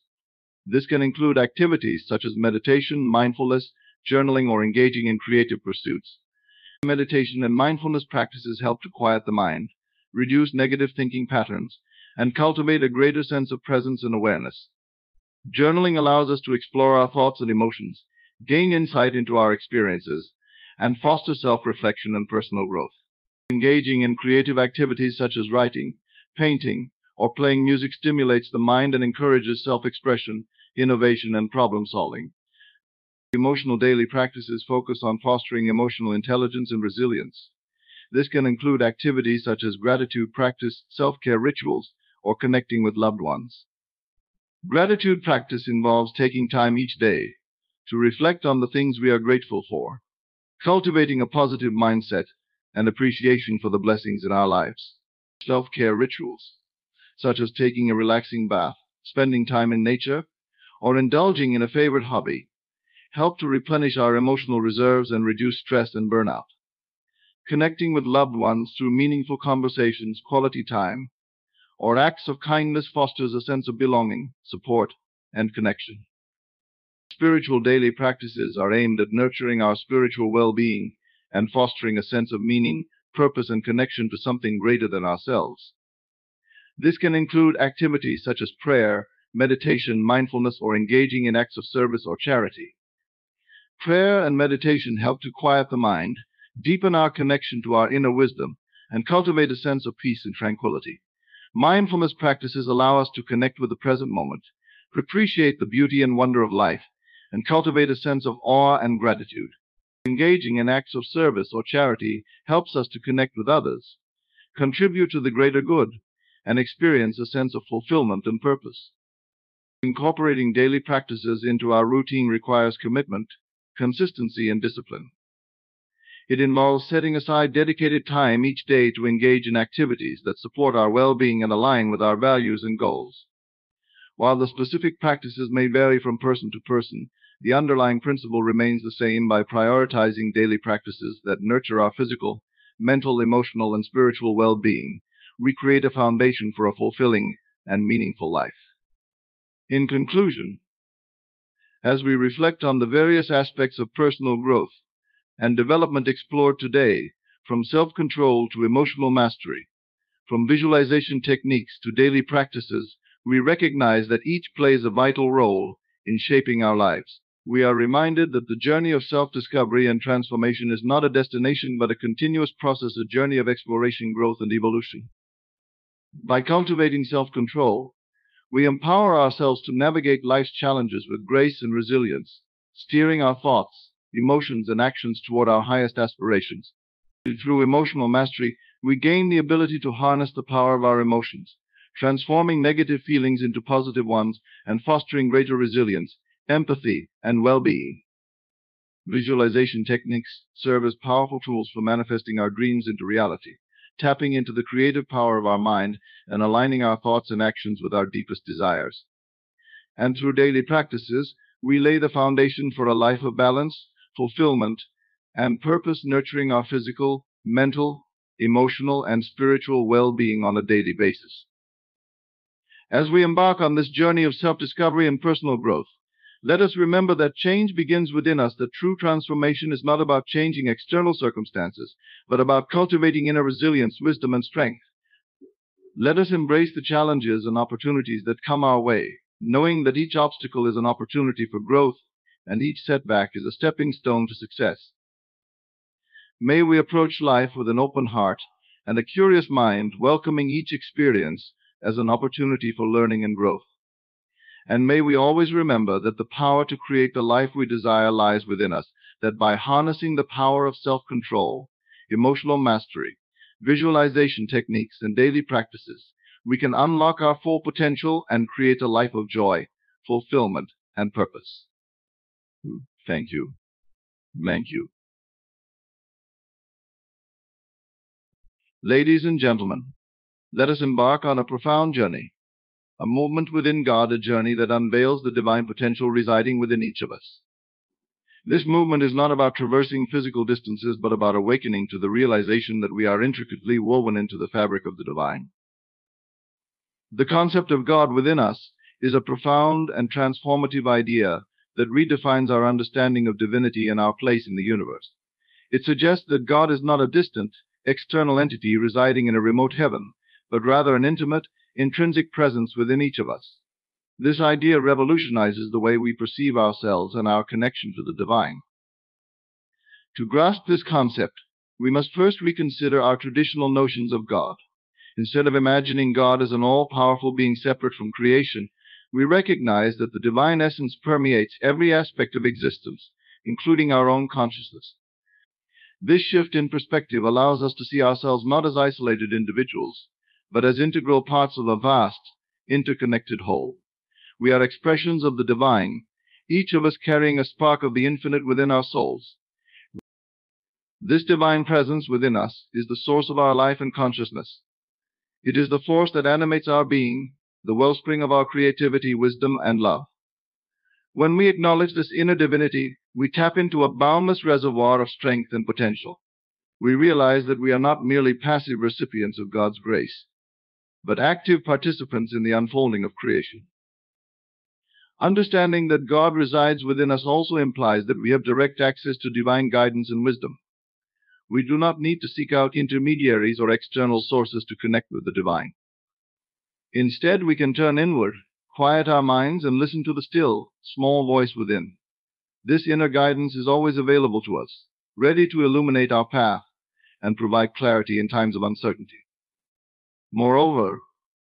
This can include activities such as meditation, mindfulness, journaling, or engaging in creative pursuits. Meditation and mindfulness practices help to quiet the mind, reduce negative thinking patterns, and cultivate a greater sense of presence and awareness. Journaling allows us to explore our thoughts and emotions, gain insight into our experiences, and foster self-reflection and personal growth. Engaging in creative activities such as writing, painting, or playing music stimulates the mind and encourages self-expression, innovation, and problem-solving. Emotional daily practices focus on fostering emotional intelligence and resilience. This can include activities such as gratitude practice, self-care rituals, or connecting with loved ones. Gratitude practice involves taking time each day to reflect on the things we are grateful for, cultivating a positive mindset and appreciation for the blessings in our lives. Self-care rituals, such as taking a relaxing bath, spending time in nature, or indulging in a favorite hobby, help to replenish our emotional reserves and reduce stress and burnout. Connecting with loved ones through meaningful conversations, quality time, or acts of kindness fosters a sense of belonging, support, and connection. Spiritual daily practices are aimed at nurturing our spiritual well-being and fostering a sense of meaning, purpose, and connection to something greater than ourselves. This can include activities such as prayer, meditation, mindfulness, or engaging in acts of service or charity. Prayer and meditation help to quiet the mind, deepen our connection to our inner wisdom, and cultivate a sense of peace and tranquility. Mindfulness practices allow us to connect with the present moment, appreciate the beauty and wonder of life, and cultivate a sense of awe and gratitude. Engaging in acts of service or charity helps us to connect with others, contribute to the greater good, and experience a sense of fulfillment and purpose. Incorporating daily practices into our routine requires commitment, consistency, and discipline. It involves setting aside dedicated time each day to engage in activities that support our well-being and align with our values and goals. While the specific practices may vary from person to person, the underlying principle remains the same. By prioritizing daily practices that nurture our physical, mental, emotional, and spiritual well-being, we create a foundation for a fulfilling and meaningful life. In conclusion, as we reflect on the various aspects of personal growth and development explored today, from self-control to emotional mastery, from visualization techniques to daily practices, we recognize that each plays a vital role in shaping our lives. We are reminded that the journey of self-discovery and transformation is not a destination but a continuous process, a journey of exploration, growth, and evolution. By cultivating self-control, we empower ourselves to navigate life's challenges with grace and resilience, steering our thoughts, emotions, and actions toward our highest aspirations. Through emotional mastery, we gain the ability to harness the power of our emotions, transforming negative feelings into positive ones and fostering greater resilience, empathy, and well-being. Visualization techniques serve as powerful tools for manifesting our dreams into reality, tapping into the creative power of our mind and aligning our thoughts and actions with our deepest desires. And through daily practices, we lay the foundation for a life of balance, fulfillment, and purpose, nurturing our physical, mental, emotional, and spiritual well-being on a daily basis. As we embark on this journey of self-discovery and personal growth, let us remember that change begins within us, that true transformation is not about changing external circumstances, but about cultivating inner resilience, wisdom, and strength. Let us embrace the challenges and opportunities that come our way, knowing that each obstacle is an opportunity for growth and each setback is a stepping stone to success. May we approach life with an open heart and a curious mind, welcoming each experience as an opportunity for learning and growth. And may we always remember that the power to create the life we desire lies within us, that by harnessing the power of self-control, emotional mastery, visualization techniques, and daily practices, we can unlock our full potential and create a life of joy, fulfillment, and purpose. Thank you. Thank you. Ladies and gentlemen, let us embark on a profound journey, a movement within God, a journey that unveils the divine potential residing within each of us. This movement is not about traversing physical distances, but about awakening to the realization that we are intricately woven into the fabric of the divine. The concept of God within us is a profound and transformative idea that redefines our understanding of divinity and our place in the universe. It suggests that God is not a distant, external entity residing in a remote heaven, but rather an intimate, intrinsic presence within each of us. This idea revolutionizes the way we perceive ourselves and our connection to the divine. To grasp this concept, we must first reconsider our traditional notions of God. Instead of imagining God as an all-powerful being separate from creation, we recognize that the divine essence permeates every aspect of existence, including our own consciousness. This shift in perspective allows us to see ourselves not as isolated individuals, but as integral parts of a vast, interconnected whole. We are expressions of the divine, each of us carrying a spark of the infinite within our souls. This divine presence within us is the source of our life and consciousness. It is the force that animates our being, the wellspring of our creativity, wisdom, and love. When we acknowledge this inner divinity, we tap into a boundless reservoir of strength and potential. We realize that we are not merely passive recipients of God's grace, but active participants in the unfolding of creation. Understanding that God resides within us also implies that we have direct access to divine guidance and wisdom. We do not need to seek out intermediaries or external sources to connect with the divine. Instead, we can turn inward, quiet our minds, and listen to the still, small voice within. This inner guidance is always available to us, ready to illuminate our path and provide clarity in times of uncertainty. Moreover,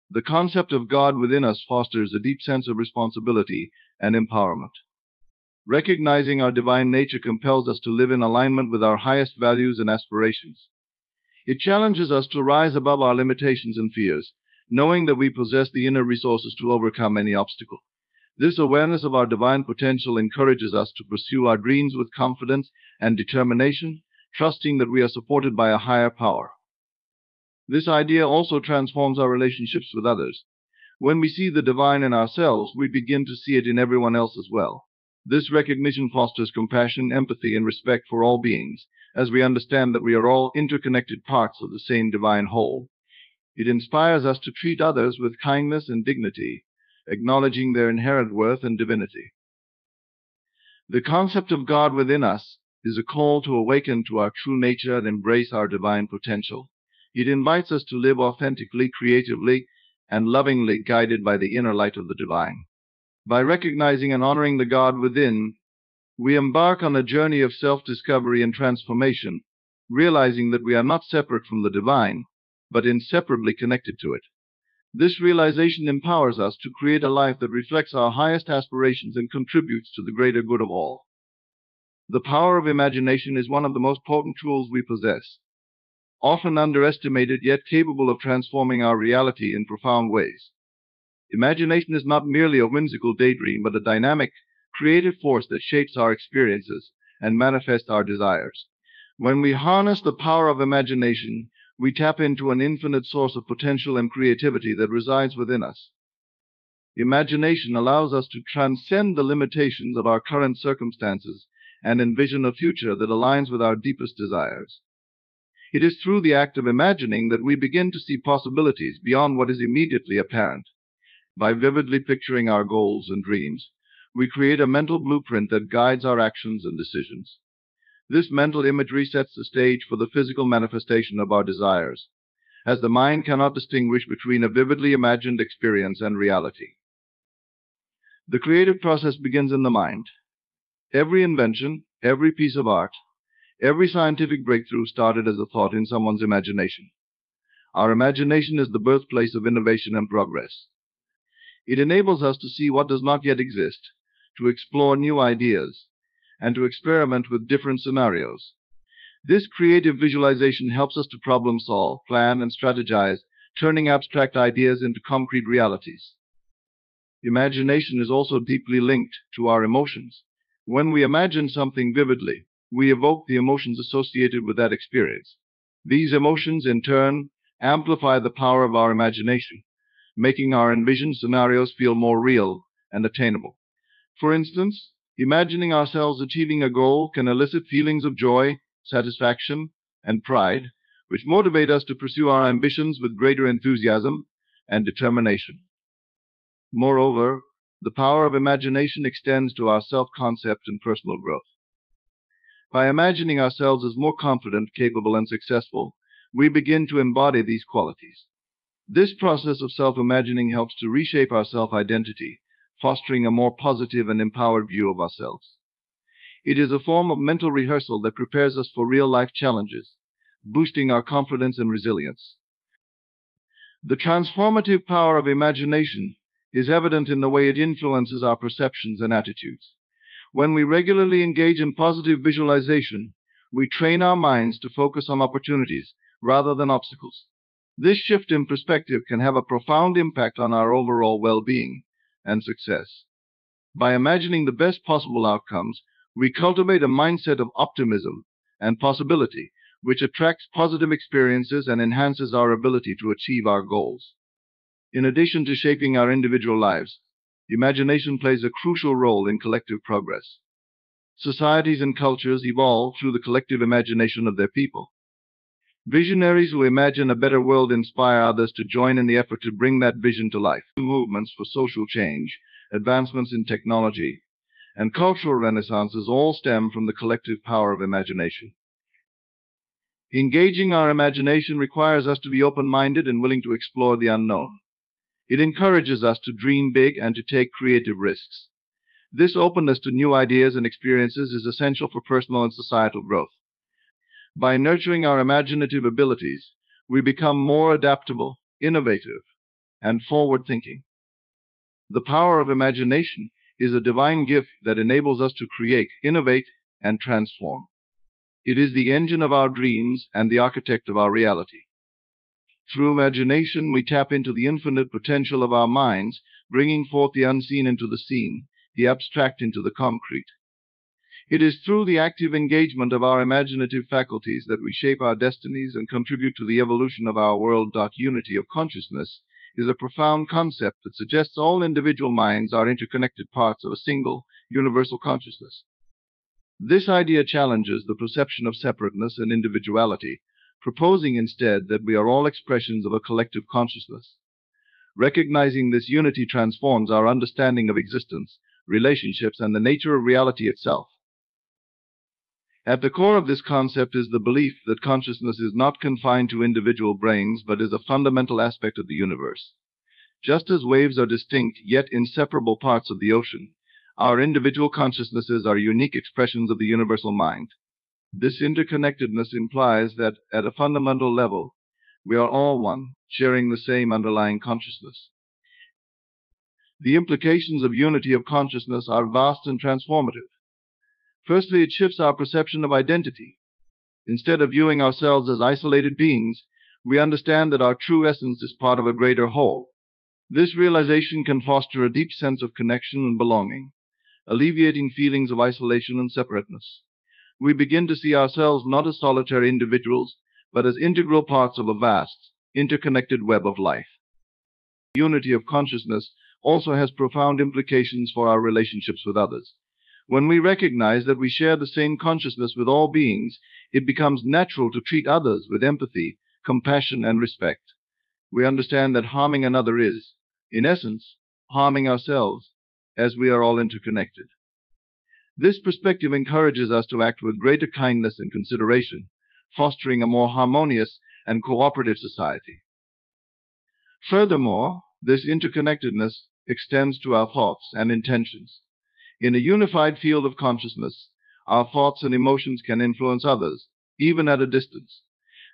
the concept of God within us fosters a deep sense of responsibility and empowerment. Recognizing our divine nature compels us to live in alignment with our highest values and aspirations. It challenges us to rise above our limitations and fears, knowing that we possess the inner resources to overcome any obstacle. This awareness of our divine potential encourages us to pursue our dreams with confidence and determination, trusting that we are supported by a higher power. This idea also transforms our relationships with others. When we see the divine in ourselves, we begin to see it in everyone else as well. This recognition fosters compassion, empathy, and respect for all beings, as we understand that we are all interconnected parts of the same divine whole. It inspires us to treat others with kindness and dignity, acknowledging their inherent worth and divinity. The concept of God within us is a call to awaken to our true nature and embrace our divine potential. It invites us to live authentically, creatively, and lovingly, guided by the inner light of the divine. By recognizing and honoring the God within, we embark on a journey of self-discovery and transformation, realizing that we are not separate from the divine, but inseparably connected to it. This realization empowers us to create a life that reflects our highest aspirations and contributes to the greater good of all. The power of imagination is one of the most potent tools we possess, often underestimated yet capable of transforming our reality in profound ways. Imagination is not merely a whimsical daydream, but a dynamic, creative force that shapes our experiences and manifests our desires. When we harness the power of imagination, we tap into an infinite source of potential and creativity that resides within us. Imagination allows us to transcend the limitations of our current circumstances and envision a future that aligns with our deepest desires. It is through the act of imagining that we begin to see possibilities beyond what is immediately apparent. By vividly picturing our goals and dreams, we create a mental blueprint that guides our actions and decisions. This mental imagery sets the stage for the physical manifestation of our desires, as the mind cannot distinguish between a vividly imagined experience and reality. The creative process begins in the mind. Every invention, every piece of art, every scientific breakthrough started as a thought in someone's imagination. Our imagination is the birthplace of innovation and progress. It enables us to see what does not yet exist, to explore new ideas, and to experiment with different scenarios. This creative visualization helps us to problem solve, plan, and strategize, turning abstract ideas into concrete realities. Imagination is also deeply linked to our emotions. When we imagine something vividly, we evoke the emotions associated with that experience. These emotions, in turn, amplify the power of our imagination, making our envisioned scenarios feel more real and attainable. For instance, imagining ourselves achieving a goal can elicit feelings of joy, satisfaction, and pride, which motivate us to pursue our ambitions with greater enthusiasm and determination. Moreover, the power of imagination extends to our self-concept and personal growth. By imagining ourselves as more confident, capable, and successful, we begin to embody these qualities. This process of self-imagining helps to reshape our self-identity, fostering a more positive and empowered view of ourselves. It is a form of mental rehearsal that prepares us for real-life challenges, boosting our confidence and resilience. The transformative power of imagination is evident in the way it influences our perceptions and attitudes. When we regularly engage in positive visualization, we train our minds to focus on opportunities rather than obstacles. This shift in perspective can have a profound impact on our overall well-being and success. By imagining the best possible outcomes, we cultivate a mindset of optimism and possibility, which attracts positive experiences and enhances our ability to achieve our goals. In addition to shaping our individual lives, imagination plays a crucial role in collective progress. Societies and cultures evolve through the collective imagination of their people. Visionaries who imagine a better world inspire others to join in the effort to bring that vision to life. Movements for social change, advancements in technology, and cultural renaissances all stem from the collective power of imagination. Engaging our imagination requires us to be open-minded and willing to explore the unknown. It encourages us to dream big and to take creative risks. This openness to new ideas and experiences is essential for personal and societal growth. By nurturing our imaginative abilities, we become more adaptable, innovative, and forward-thinking. The power of imagination is a divine gift that enables us to create, innovate, and transform. It is the engine of our dreams and the architect of our reality. Through imagination, we tap into the infinite potential of our minds, bringing forth the unseen into the seen, the abstract into the concrete. It is through the active engagement of our imaginative faculties that we shape our destinies and contribute to the evolution of our world. Unity of consciousness is a profound concept that suggests all individual minds are interconnected parts of a single, universal consciousness. This idea challenges the perception of separateness and individuality, proposing instead that we are all expressions of a collective consciousness. Recognizing this unity transforms our understanding of existence, relationships, and the nature of reality itself. At the core of this concept is the belief that consciousness is not confined to individual brains, but is a fundamental aspect of the universe. Just as waves are distinct yet inseparable parts of the ocean, our individual consciousnesses are unique expressions of the universal mind. This interconnectedness implies that, at a fundamental level, we are all one, sharing the same underlying consciousness. The implications of unity of consciousness are vast and transformative. Firstly, it shifts our perception of identity. Instead of viewing ourselves as isolated beings, we understand that our true essence is part of a greater whole. This realization can foster a deep sense of connection and belonging, alleviating feelings of isolation and separateness. We begin to see ourselves not as solitary individuals, but as integral parts of a vast, interconnected web of life. Unity of consciousness also has profound implications for our relationships with others. When we recognize that we share the same consciousness with all beings, it becomes natural to treat others with empathy, compassion, and respect. We understand that harming another is, in essence, harming ourselves, as we are all interconnected. This perspective encourages us to act with greater kindness and consideration, fostering a more harmonious and cooperative society. Furthermore, this interconnectedness extends to our thoughts and intentions. In a unified field of consciousness, our thoughts and emotions can influence others, even at a distance.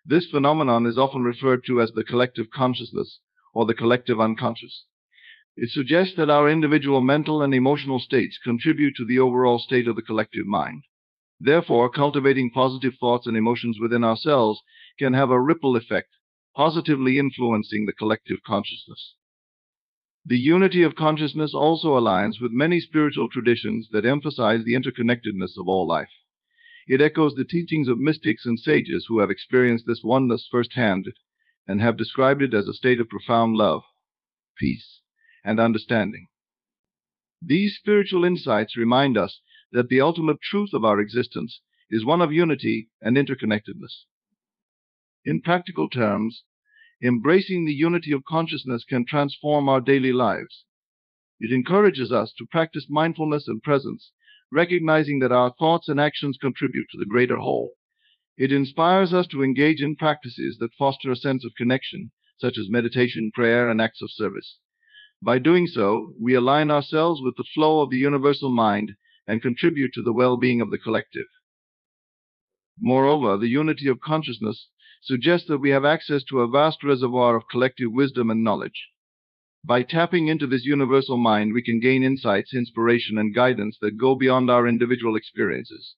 This phenomenon is often referred to as the collective consciousness or the collective unconscious. It suggests that our individual mental and emotional states contribute to the overall state of the collective mind. Therefore, cultivating positive thoughts and emotions within ourselves can have a ripple effect, positively influencing the collective consciousness. The unity of consciousness also aligns with many spiritual traditions that emphasize the interconnectedness of all life. It echoes the teachings of mystics and sages who have experienced this oneness firsthand and have described it as a state of profound love, peace, and understanding. These spiritual insights remind us that the ultimate truth of our existence is one of unity and interconnectedness. In practical terms, embracing the unity of consciousness can transform our daily lives. It encourages us to practice mindfulness and presence, recognizing that our thoughts and actions contribute to the greater whole. It inspires us to engage in practices that foster a sense of connection, such as meditation, prayer, and acts of service. By doing so, we align ourselves with the flow of the universal mind and contribute to the well-being of the collective. Moreover, the unity of consciousness suggests that we have access to a vast reservoir of collective wisdom and knowledge. By tapping into this universal mind, we can gain insights, inspiration, and guidance that go beyond our individual experiences.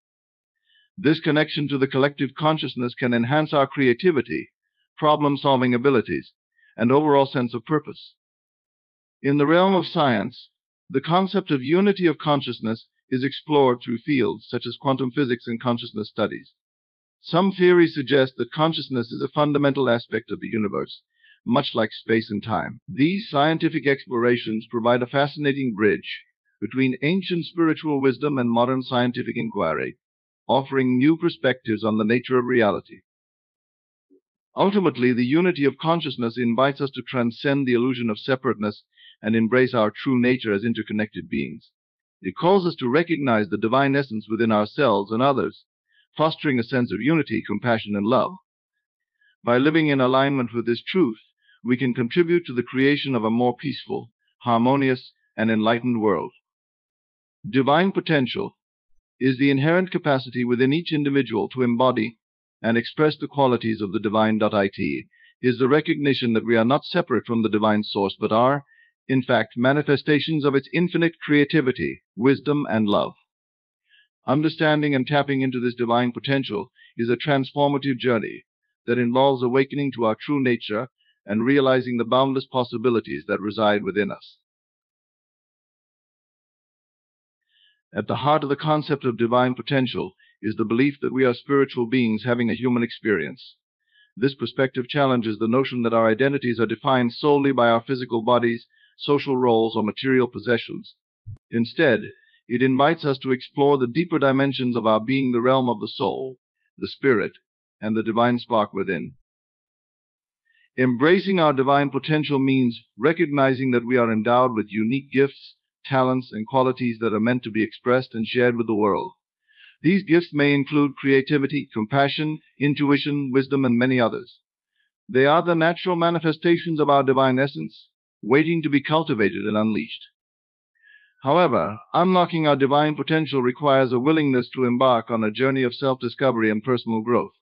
This connection to the collective consciousness can enhance our creativity, problem-solving abilities, and overall sense of purpose. In the realm of science, the concept of unity of consciousness is explored through fields such as quantum physics and consciousness studies. Some theories suggest that consciousness is a fundamental aspect of the universe, much like space and time. These scientific explorations provide a fascinating bridge between ancient spiritual wisdom and modern scientific inquiry, offering new perspectives on the nature of reality. Ultimately, the unity of consciousness invites us to transcend the illusion of separateness and embrace our true nature as interconnected beings. It calls us to recognize the divine essence within ourselves and others, fostering a sense of unity, compassion, and love. By living in alignment with this truth, we can contribute to the creation of a more peaceful, harmonious, and enlightened world. Divine potential is the inherent capacity within each individual to embody and express the qualities of the divine. It is the recognition that we are not separate from the divine source, but are, in fact, manifestations of its infinite creativity, wisdom, and love. Understanding and tapping into this divine potential is a transformative journey that involves awakening to our true nature and realizing the boundless possibilities that reside within us. At the heart of the concept of divine potential is the belief that we are spiritual beings having a human experience. This perspective challenges the notion that our identities are defined solely by our physical bodies, social roles, or material possessions. Instead, it invites us to explore the deeper dimensions of our being, the realm of the soul, the spirit, and the divine spark within. Embracing our divine potential means recognizing that we are endowed with unique gifts, talents, and qualities that are meant to be expressed and shared with the world. These gifts may include creativity, compassion, intuition, wisdom, and many others. They are the natural manifestations of our divine essence, waiting to be cultivated and unleashed. However, unlocking our divine potential requires a willingness to embark on a journey of self-discovery and personal growth.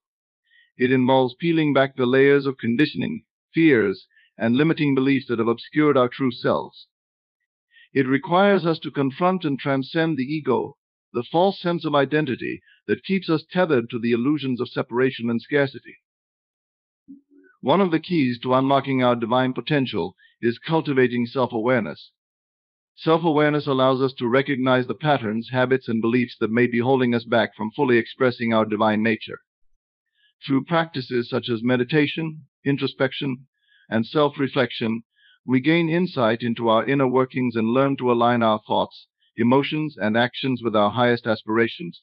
It involves peeling back the layers of conditioning, fears, and limiting beliefs that have obscured our true selves. It requires us to confront and transcend the ego, the false sense of identity that keeps us tethered to the illusions of separation and scarcity. One of the keys to unlocking our divine potential is cultivating self-awareness. Self-awareness allows us to recognize the patterns, habits, and beliefs that may be holding us back from fully expressing our divine nature. Through practices such as meditation, introspection, and self-reflection, We gain insight into our inner workings and learn to align our thoughts, emotions, and actions with our highest aspirations.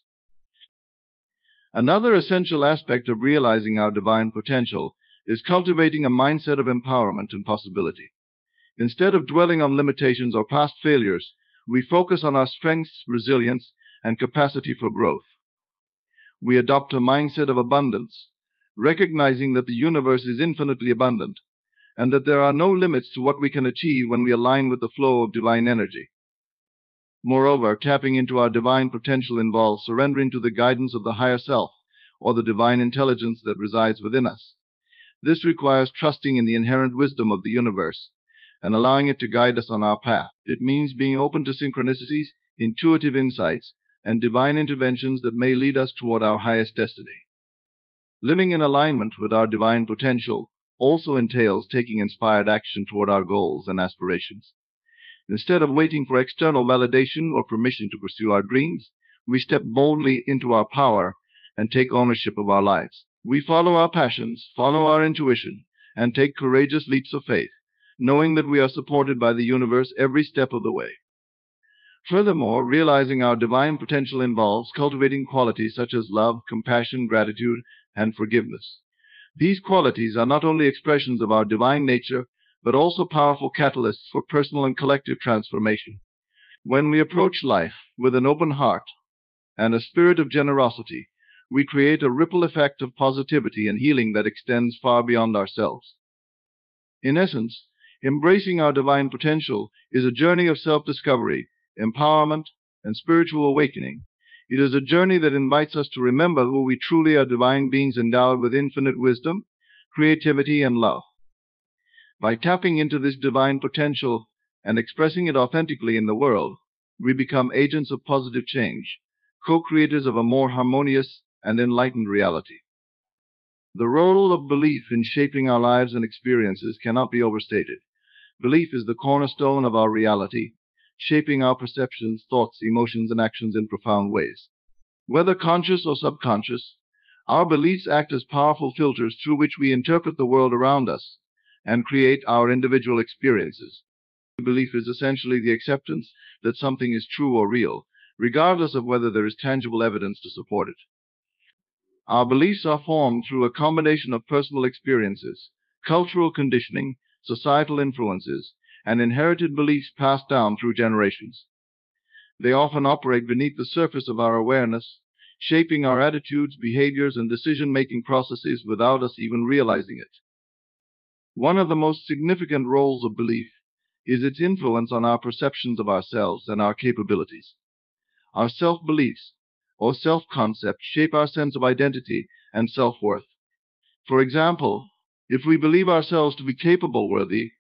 Another essential aspect of realizing our divine potential is cultivating a mindset of empowerment and possibility. Instead of dwelling on limitations or past failures, we focus on our strengths, resilience, and capacity for growth. We adopt a mindset of abundance, recognizing that the universe is infinitely abundant and that there are no limits to what we can achieve when we align with the flow of divine energy. Moreover, tapping into our divine potential involves surrendering to the guidance of the higher self, or the divine intelligence that resides within us. This requires trusting in the inherent wisdom of the universe and allowing it to guide us on our path. It means being open to synchronicities, intuitive insights, and divine interventions that may lead us toward our highest destiny. Living in alignment with our divine potential also entails taking inspired action toward our goals and aspirations. Instead of waiting for external validation or permission to pursue our dreams, we step boldly into our power and take ownership of our lives. We follow our passions, follow our intuition, and take courageous leaps of faith, knowing that we are supported by the universe every step of the way. Furthermore, realizing our divine potential involves cultivating qualities such as love, compassion, gratitude, and forgiveness. These qualities are not only expressions of our divine nature, but also powerful catalysts for personal and collective transformation. When we approach life with an open heart and a spirit of generosity, we create a ripple effect of positivity and healing that extends far beyond ourselves. In essence, embracing our divine potential is a journey of self-discovery, empowerment, and spiritual awakening. It is a journey that invites us to remember who we truly are, divine beings endowed with infinite wisdom, creativity, and love. By tapping into this divine potential and expressing it authentically in the world, we become agents of positive change, co-creators of a more harmonious and enlightened reality. The role of belief in shaping our lives and experiences cannot be overstated. Belief is the cornerstone of our reality, shaping our perceptions, thoughts, emotions, and actions in profound ways. Whether conscious or subconscious, our beliefs act as powerful filters through which we interpret the world around us and create our individual experiences. Belief is essentially the acceptance that something is true or real, regardless of whether there is tangible evidence to support it. Our beliefs are formed through a combination of personal experiences, cultural conditioning, societal influences, and inherited beliefs passed down through generations. They often operate beneath the surface of our awareness, shaping our attitudes, behaviors, and decision-making processes without us even realizing it. One of the most significant roles of belief is its influence on our perceptions of ourselves and our capabilities. Our self-beliefs, or self-concept, shape our sense of identity and self-worth. For example, if we believe ourselves to be capable, worthy,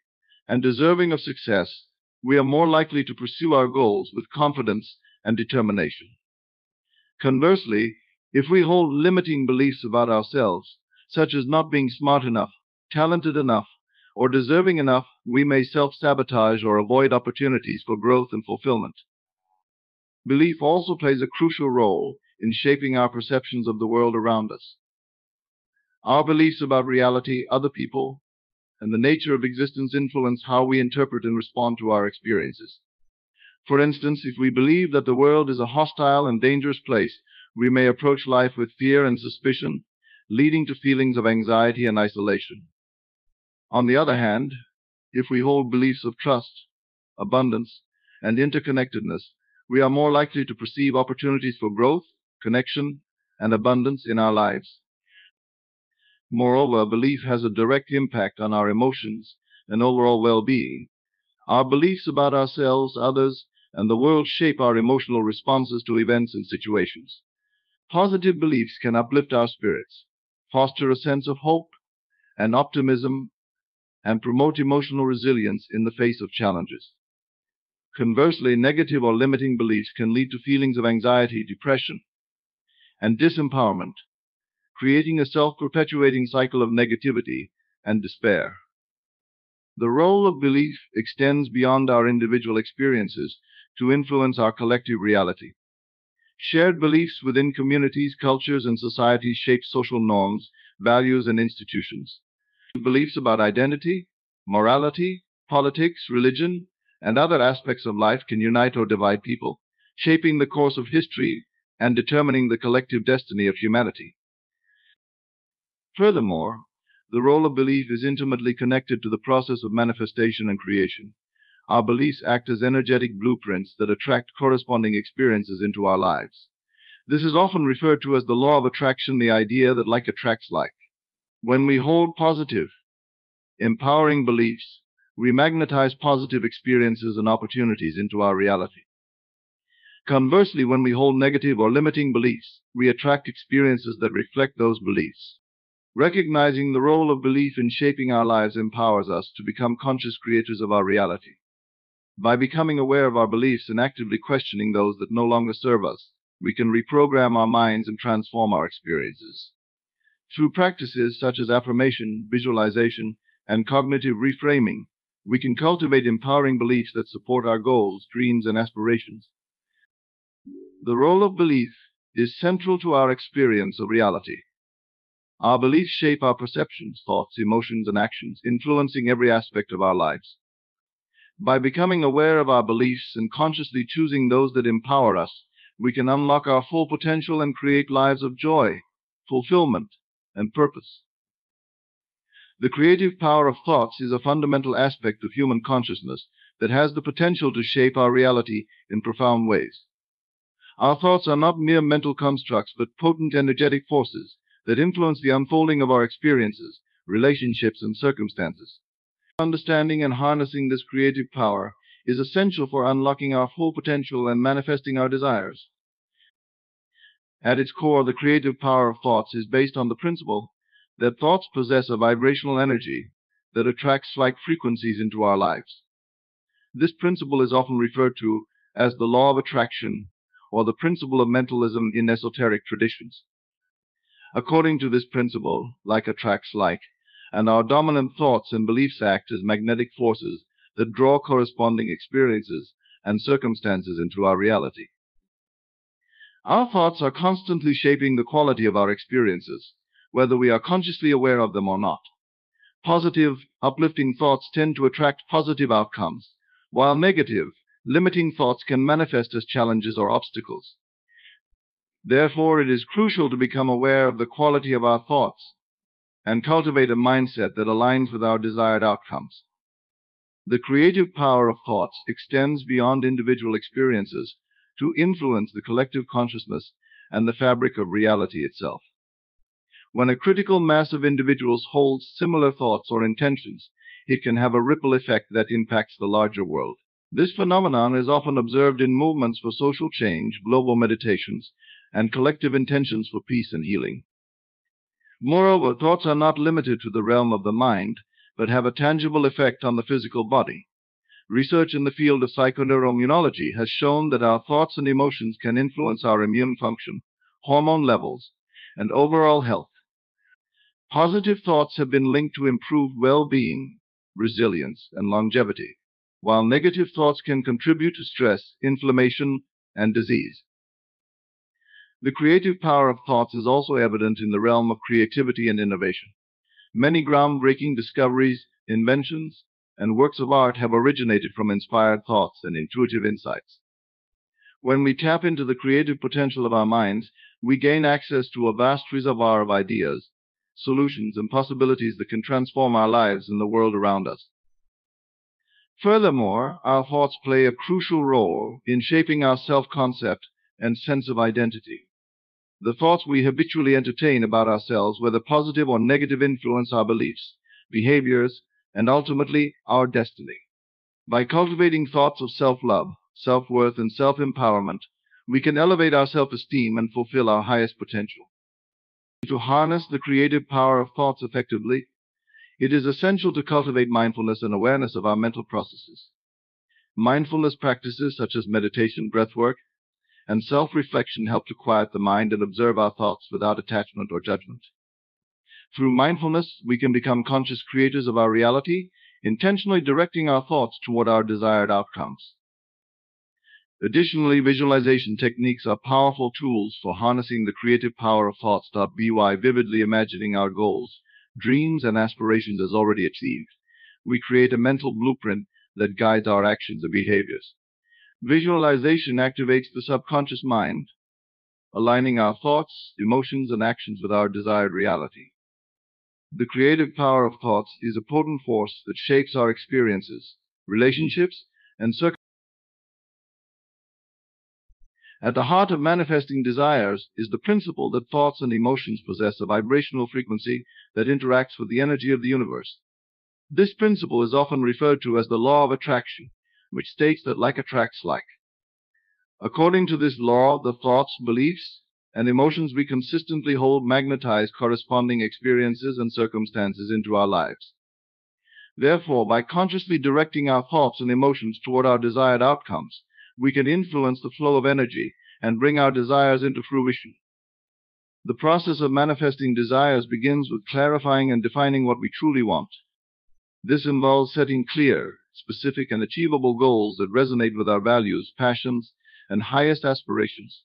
and deserving of success, we are more likely to pursue our goals with confidence and determination. Conversely, if we hold limiting beliefs about ourselves, such as not being smart enough, talented enough, or deserving enough, we may self-sabotage or avoid opportunities for growth and fulfillment. Belief also plays a crucial role in shaping our perceptions of the world around us. Our beliefs about reality, other people, and the nature of existence influence how we interpret and respond to our experiences. For instance, if we believe that the world is a hostile and dangerous place, we may approach life with fear and suspicion, leading to feelings of anxiety and isolation. On the other hand, if we hold beliefs of trust, abundance, and interconnectedness, we are more likely to perceive opportunities for growth, connection, and abundance in our lives. Moreover, belief has a direct impact on our emotions and overall well-being. Our beliefs about ourselves, others, and the world shape our emotional responses to events and situations. Positive beliefs can uplift our spirits, foster a sense of hope and optimism, and promote emotional resilience in the face of challenges. Conversely, negative or limiting beliefs can lead to feelings of anxiety, depression, and disempowerment, creating a self-perpetuating cycle of negativity and despair. The role of belief extends beyond our individual experiences to influence our collective reality. Shared beliefs within communities, cultures, and societies shape social norms, values, and institutions. Beliefs about identity, morality, Politics, religion, and other aspects of life can unite or divide people, shaping the course of history and determining the collective destiny of humanity. Furthermore, the role of belief is intimately connected to the process of manifestation and creation. Our beliefs act as energetic blueprints that attract corresponding experiences into our lives. This is often referred to as the law of attraction, the idea that like attracts like. When we hold positive, empowering beliefs, we magnetize positive experiences and opportunities into our reality. Conversely, when we hold negative or limiting beliefs, we attract experiences that reflect those beliefs. Recognizing the role of belief in shaping our lives empowers us to become conscious creators of our reality. By becoming aware of our beliefs and actively questioning those that no longer serve us, we can reprogram our minds and transform our experiences. Through practices such as affirmation, visualization, and cognitive reframing, we can cultivate empowering beliefs that support our goals, dreams, and aspirations. The role of belief is central to our experience of reality. Our beliefs shape our perceptions, thoughts, emotions, and actions, influencing every aspect of our lives. By becoming aware of our beliefs and consciously choosing those that empower us, we can unlock our full potential and create lives of joy, fulfillment, and purpose. The creative power of thoughts is a fundamental aspect of human consciousness that has the potential to shape our reality in profound ways. Our thoughts are not mere mental constructs, but potent energetic forces that influence the unfolding of our experiences, relationships, and circumstances. Understanding and harnessing this creative power is essential for unlocking our full potential and manifesting our desires. At its core, the creative power of thoughts is based on the principle that thoughts possess a vibrational energy that attracts like frequencies into our lives. This principle is often referred to as the law of attraction or the principle of mentalism in esoteric traditions. According to this principle, like attracts like, and our dominant thoughts and beliefs act as magnetic forces that draw corresponding experiences and circumstances into our reality. Our thoughts are constantly shaping the quality of our experiences, whether we are consciously aware of them or not. Positive, uplifting thoughts tend to attract positive outcomes, while negative, limiting thoughts can manifest as challenges or obstacles. Therefore, it is crucial to become aware of the quality of our thoughts and cultivate a mindset that aligns with our desired outcomes. The creative power of thoughts extends beyond individual experiences to influence the collective consciousness and the fabric of reality itself. When a critical mass of individuals holds similar thoughts or intentions, it can have a ripple effect that impacts the larger world. This phenomenon is often observed in movements for social change, global meditations, and collective intentions for peace and healing. Moreover, thoughts are not limited to the realm of the mind, but have a tangible effect on the physical body. Research in the field of psychoneuroimmunology has shown that our thoughts and emotions can influence our immune function, hormone levels, and overall health. Positive thoughts have been linked to improved well-being, resilience, and longevity, while negative thoughts can contribute to stress, inflammation, and disease. The creative power of thoughts is also evident in the realm of creativity and innovation. Many groundbreaking discoveries, inventions, and works of art have originated from inspired thoughts and intuitive insights. When we tap into the creative potential of our minds, we gain access to a vast reservoir of ideas, solutions, and possibilities that can transform our lives and the world around us. Furthermore, our thoughts play a crucial role in shaping our self-concept and sense of identity. The thoughts we habitually entertain about ourselves, whether positive or negative, influence our beliefs, behaviors, and ultimately our destiny. By cultivating thoughts of self-love, self-worth, and self-empowerment, we can elevate our self-esteem and fulfill our highest potential. To harness the creative power of thoughts effectively, it is essential to cultivate mindfulness and awareness of our mental processes. Mindfulness practices such as meditation, breathwork, and self-reflection help to quiet the mind and observe our thoughts without attachment or judgment. Through mindfulness, we can become conscious creators of our reality, intentionally directing our thoughts toward our desired outcomes. Additionally, visualization techniques are powerful tools for harnessing the creative power of thoughts. By vividly imagining our goals, dreams, and aspirations as already achieved, we create a mental blueprint that guides our actions and behaviors. Visualization activates the subconscious mind, aligning our thoughts, emotions, and actions with our desired reality. The creative power of thoughts is a potent force that shapes our experiences, relationships, and circumstances. At the heart of manifesting desires is the principle that thoughts and emotions possess a vibrational frequency that interacts with the energy of the universe. This principle is often referred to as the law of attraction, which states that like attracts like. According to this law, the thoughts, beliefs, and emotions we consistently hold magnetize corresponding experiences and circumstances into our lives. Therefore, by consciously directing our thoughts and emotions toward our desired outcomes, we can influence the flow of energy and bring our desires into fruition. The process of manifesting desires begins with clarifying and defining what we truly want. This involves setting clear, specific, and achievable goals that resonate with our values, passions, and highest aspirations.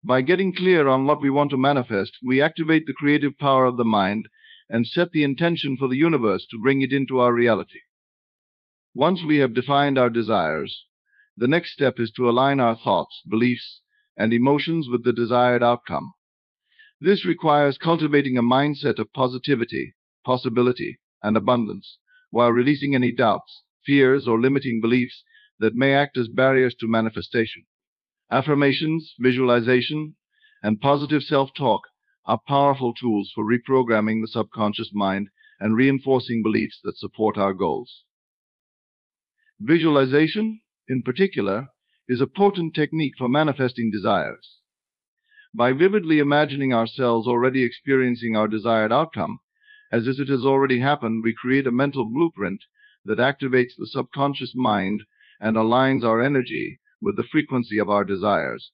By getting clear on what we want to manifest, we activate the creative power of the mind and set the intention for the universe to bring it into our reality. Once we have defined our desires, the next step is to align our thoughts, beliefs, and emotions with the desired outcome. This requires cultivating a mindset of positivity, possibility, and abundance, while releasing any doubts, fears, or limiting beliefs that may act as barriers to manifestation. Affirmations, visualization, and positive self-talk are powerful tools for reprogramming the subconscious mind and reinforcing beliefs that support our goals. Visualization, in particular, is a potent technique for manifesting desires. By vividly imagining ourselves already experiencing our desired outcome, as if it has already happened, we create a mental blueprint that activates the subconscious mind and aligns our energy with the frequency of our desires.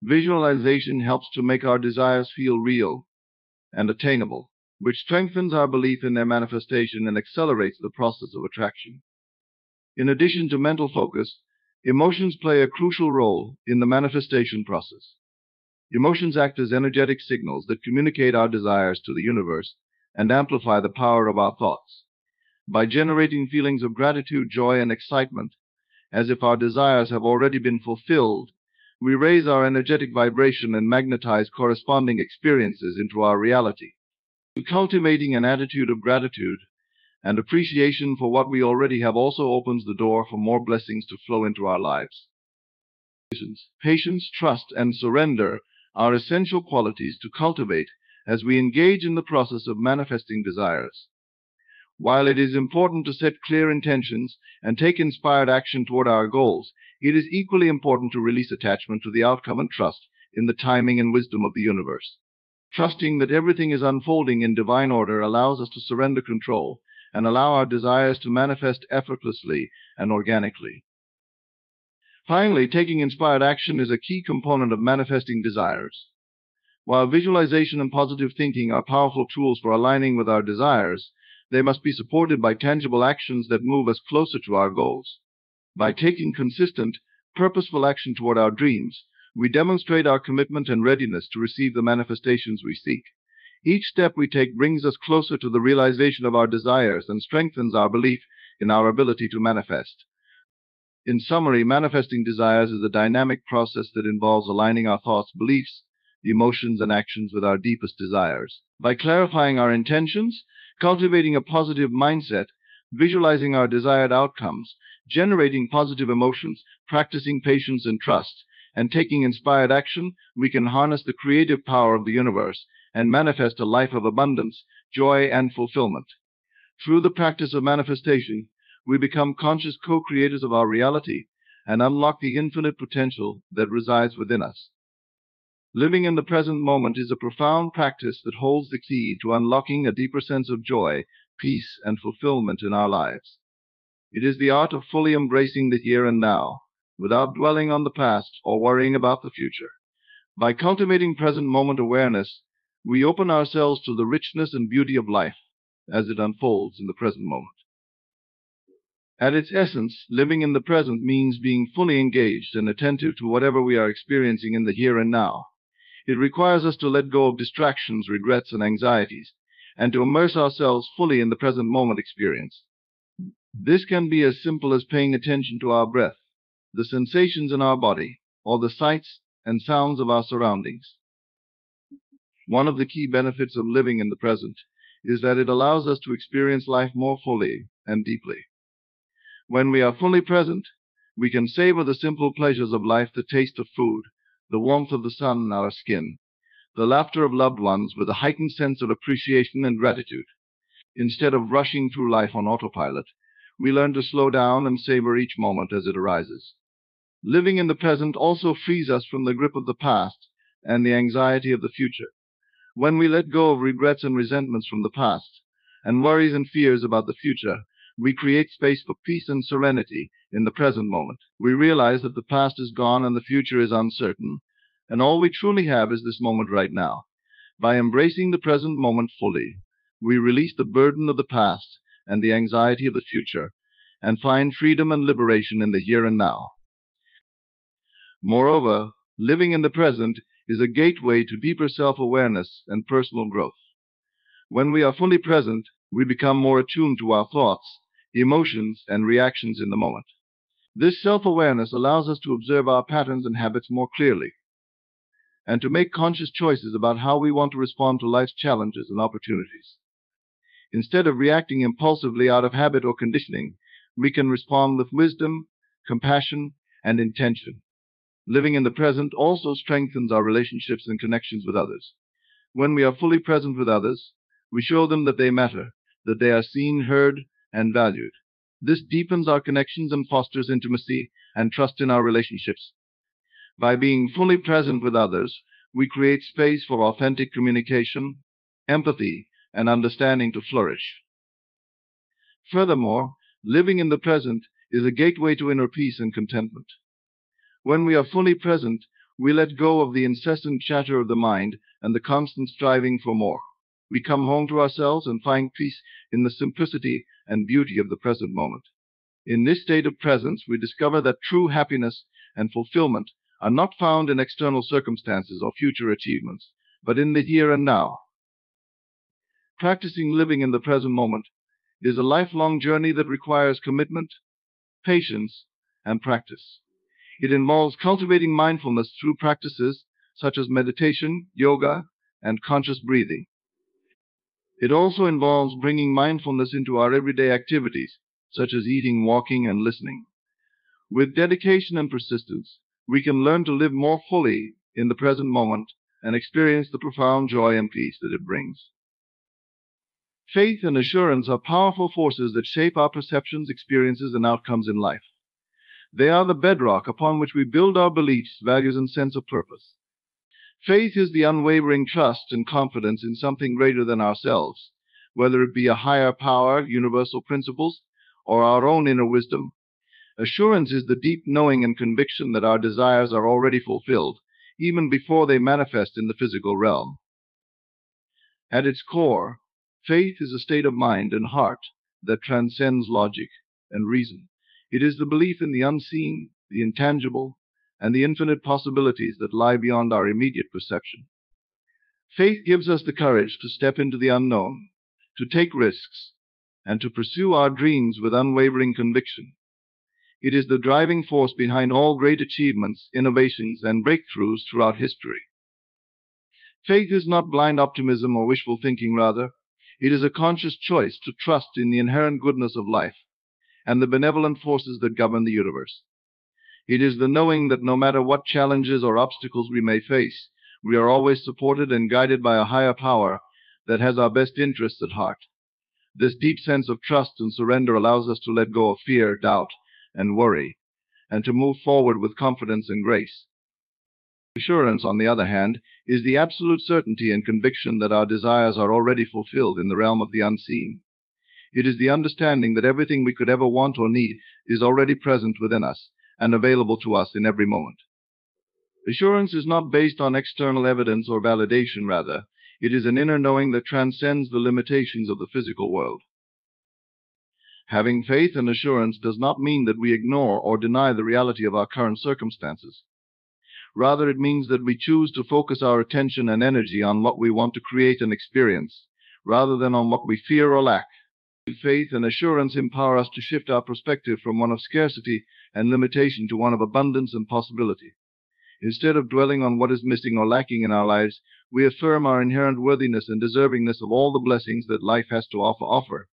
Visualization helps to make our desires feel real and attainable, which strengthens our belief in their manifestation and accelerates the process of attraction. In addition to mental focus, emotions play a crucial role in the manifestation process. Emotions act as energetic signals that communicate our desires to the universe and amplify the power of our thoughts. By generating feelings of gratitude, joy, and excitement, as if our desires have already been fulfilled, we raise our energetic vibration and magnetize corresponding experiences into our reality. Cultivating an attitude of gratitude and appreciation for what we already have also opens the door for more blessings to flow into our lives. Patience, trust, and surrender are essential qualities to cultivate as we engage in the process of manifesting desires. While it is important to set clear intentions and take inspired action toward our goals, it is equally important to release attachment to the outcome and trust in the timing and wisdom of the universe. Trusting that everything is unfolding in divine order allows us to surrender control and allow our desires to manifest effortlessly and organically. Finally, taking inspired action is a key component of manifesting desires. While visualization and positive thinking are powerful tools for aligning with our desires, they must be supported by tangible actions that move us closer to our goals. By taking consistent, purposeful action toward our dreams, we demonstrate our commitment and readiness to receive the manifestations we seek. Each step we take brings us closer to the realization of our desires and strengthens our belief in our ability to manifest. In summary, manifesting desires is a dynamic process that involves aligning our thoughts, beliefs, emotions, and actions with our deepest desires. By clarifying our intentions, cultivating a positive mindset, visualizing our desired outcomes, generating positive emotions, practicing patience and trust, and taking inspired action, we can harness the creative power of the universe and manifest a life of abundance, joy, and fulfillment. Through the practice of manifestation, we become conscious co-creators of our reality and unlock the infinite potential that resides within us. Living in the present moment is a profound practice that holds the key to unlocking a deeper sense of joy, peace, and fulfillment in our lives. It is the art of fully embracing the here and now, without dwelling on the past or worrying about the future. By cultivating present moment awareness, we open ourselves to the richness and beauty of life as it unfolds in the present moment. At its essence, living in the present means being fully engaged and attentive to whatever we are experiencing in the here and now. It requires us to let go of distractions, regrets, and anxieties, and to immerse ourselves fully in the present moment experience. This can be as simple as paying attention to our breath, the sensations in our body, or the sights and sounds of our surroundings. One of the key benefits of living in the present is that it allows us to experience life more fully and deeply. When we are fully present, we can savor the simple pleasures of life, the taste of food, the warmth of the sun on our skin, the laughter of loved ones with a heightened sense of appreciation and gratitude. Instead of rushing through life on autopilot, we learn to slow down and savor each moment as it arises. Living in the present also frees us from the grip of the past and the anxiety of the future. When we let go of regrets and resentments from the past, and worries and fears about the future, we create space for peace and serenity in the present moment. We realize that the past is gone and the future is uncertain, and all we truly have is this moment right now. By embracing the present moment fully, we release the burden of the past and the anxiety of the future, and find freedom and liberation in the here and now. Moreover, living in the present is a gateway to deeper self-awareness and personal growth. When we are fully present, we become more attuned to our thoughts, emotions, and reactions in the moment. This self-awareness allows us to observe our patterns and habits more clearly, and to make conscious choices about how we want to respond to life's challenges and opportunities. Instead of reacting impulsively out of habit or conditioning, we can respond with wisdom, compassion, and intention. Living in the present also strengthens our relationships and connections with others. When we are fully present with others, we show them that they matter, that they are seen, heard, and valued. This deepens our connections and fosters intimacy and trust in our relationships. By being fully present with others, we create space for authentic communication, empathy, and understanding to flourish. Furthermore, living in the present is a gateway to inner peace and contentment. When we are fully present, we let go of the incessant chatter of the mind and the constant striving for more. We come home to ourselves and find peace in the simplicity and beauty of the present moment. In this state of presence, we discover that true happiness and fulfillment are not found in external circumstances or future achievements, but in the here and now. Practicing living in the present moment is a lifelong journey that requires commitment, patience, and practice. It involves cultivating mindfulness through practices such as meditation, yoga, and conscious breathing. It also involves bringing mindfulness into our everyday activities, such as eating, walking, and listening. With dedication and persistence, we can learn to live more fully in the present moment and experience the profound joy and peace that it brings. Faith and assurance are powerful forces that shape our perceptions, experiences, and outcomes in life. They are the bedrock upon which we build our beliefs, values, and sense of purpose. Faith is the unwavering trust and confidence in something greater than ourselves, whether it be a higher power, universal principles, or our own inner wisdom. Assurance is the deep knowing and conviction that our desires are already fulfilled, even before they manifest in the physical realm. At its core, faith is a state of mind and heart that transcends logic and reason. It is the belief in the unseen, the intangible, and the infinite possibilities that lie beyond our immediate perception. Faith gives us the courage to step into the unknown, to take risks, and to pursue our dreams with unwavering conviction. It is the driving force behind all great achievements, innovations, and breakthroughs throughout history. Faith is not blind optimism or wishful thinking, rather. It is a conscious choice to trust in the inherent goodness of life and the benevolent forces that govern the universe. It is the knowing that no matter what challenges or obstacles we may face, we are always supported and guided by a higher power that has our best interests at heart. This deep sense of trust and surrender allows us to let go of fear, doubt, and worry, and to move forward with confidence and grace. Assurance, on the other hand, is the absolute certainty and conviction that our desires are already fulfilled in the realm of the unseen. It is the understanding that everything we could ever want or need is already present within us and available to us in every moment. Assurance is not based on external evidence or validation, rather. It is an inner knowing that transcends the limitations of the physical world. Having faith and assurance does not mean that we ignore or deny the reality of our current circumstances. Rather, it means that we choose to focus our attention and energy on what we want to create and experience, rather than on what we fear or lack. Faith and assurance empower us to shift our perspective from one of scarcity and limitation to one of abundance and possibility. Instead of dwelling on what is missing or lacking in our lives, we affirm our inherent worthiness and deservingness of all the blessings that life has to offer.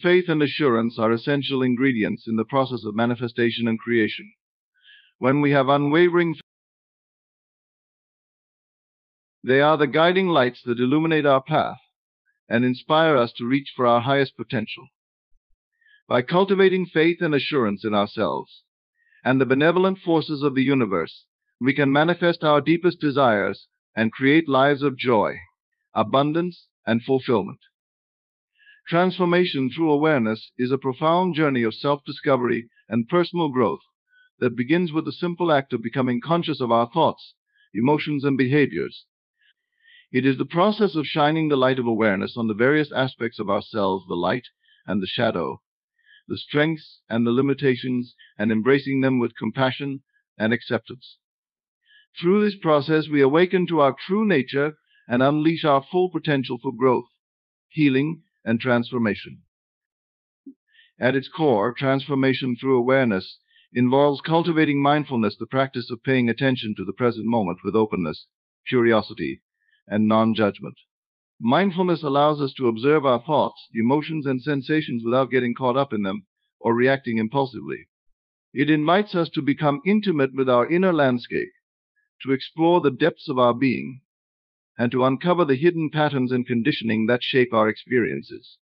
Faith and assurance are essential ingredients in the process of manifestation and creation. When we have unwavering faith, they are the guiding lights that illuminate our path and inspire us to reach for our highest potential. By cultivating faith and assurance in ourselves and the benevolent forces of the universe, we can manifest our deepest desires and create lives of joy, abundance, and fulfillment. Transformation through awareness is a profound journey of self-discovery and personal growth that begins with the simple act of becoming conscious of our thoughts, emotions, and behaviors. It is the process of shining the light of awareness on the various aspects of ourselves, the light and the shadow, the strengths and the limitations, and embracing them with compassion and acceptance. Through this process, we awaken to our true nature and unleash our full potential for growth, healing, and transformation. At its core, transformation through awareness involves cultivating mindfulness, the practice of paying attention to the present moment with openness, curiosity, and non-judgment. Mindfulness allows us to observe our thoughts, emotions, and sensations without getting caught up in them or reacting impulsively. It invites us to become intimate with our inner landscape, to explore the depths of our being, and to uncover the hidden patterns and conditioning that shape our experiences.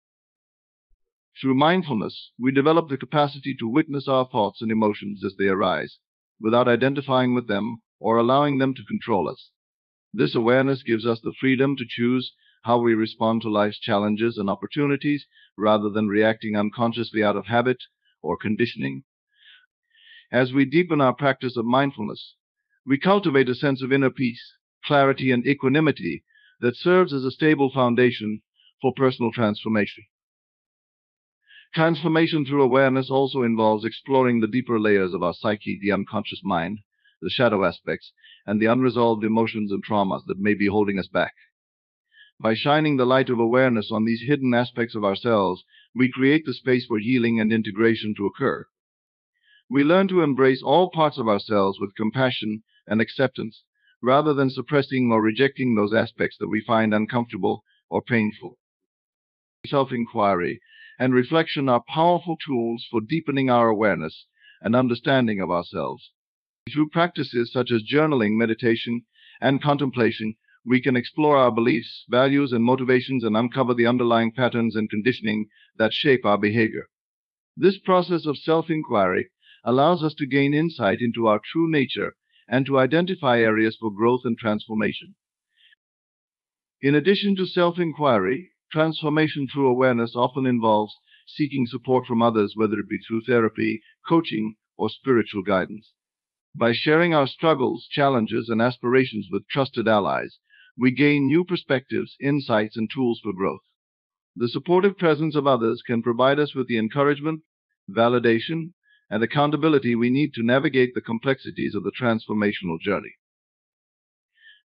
Through mindfulness, we develop the capacity to witness our thoughts and emotions as they arise, without identifying with them or allowing them to control us. This awareness gives us the freedom to choose how we respond to life's challenges and opportunities, rather than reacting unconsciously out of habit or conditioning. As we deepen our practice of mindfulness, we cultivate a sense of inner peace, clarity, and equanimity that serves as a stable foundation for personal transformation. Transformation through awareness also involves exploring the deeper layers of our psyche, the unconscious mind, the shadow aspects, and the unresolved emotions and traumas that may be holding us back. By shining the light of awareness on these hidden aspects of ourselves, we create the space for healing and integration to occur. We learn to embrace all parts of ourselves with compassion and acceptance, rather than suppressing or rejecting those aspects that we find uncomfortable or painful. Self-inquiry and reflection are powerful tools for deepening our awareness and understanding of ourselves. Through practices such as journaling, meditation, and contemplation, we can explore our beliefs, values, and motivations and uncover the underlying patterns and conditioning that shape our behavior. This process of self-inquiry allows us to gain insight into our true nature and to identify areas for growth and transformation. In addition to self-inquiry, transformation through awareness often involves seeking support from others, whether it be through therapy, coaching, or spiritual guidance. By sharing our struggles, challenges, and aspirations with trusted allies, we gain new perspectives, insights, and tools for growth. The supportive presence of others can provide us with the encouragement, validation, and accountability we need to navigate the complexities of the transformational journey.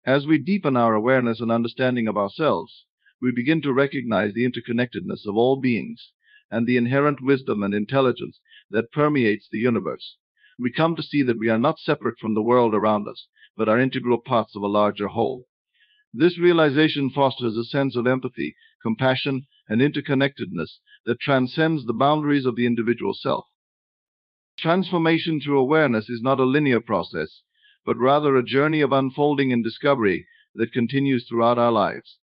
As we deepen our awareness and understanding of ourselves, we begin to recognize the interconnectedness of all beings and the inherent wisdom and intelligence that permeates the universe. We come to see that we are not separate from the world around us, but are integral parts of a larger whole. This realization fosters a sense of empathy, compassion, and interconnectedness that transcends the boundaries of the individual self. Transformation through awareness is not a linear process, but rather a journey of unfolding and discovery that continues throughout our lives.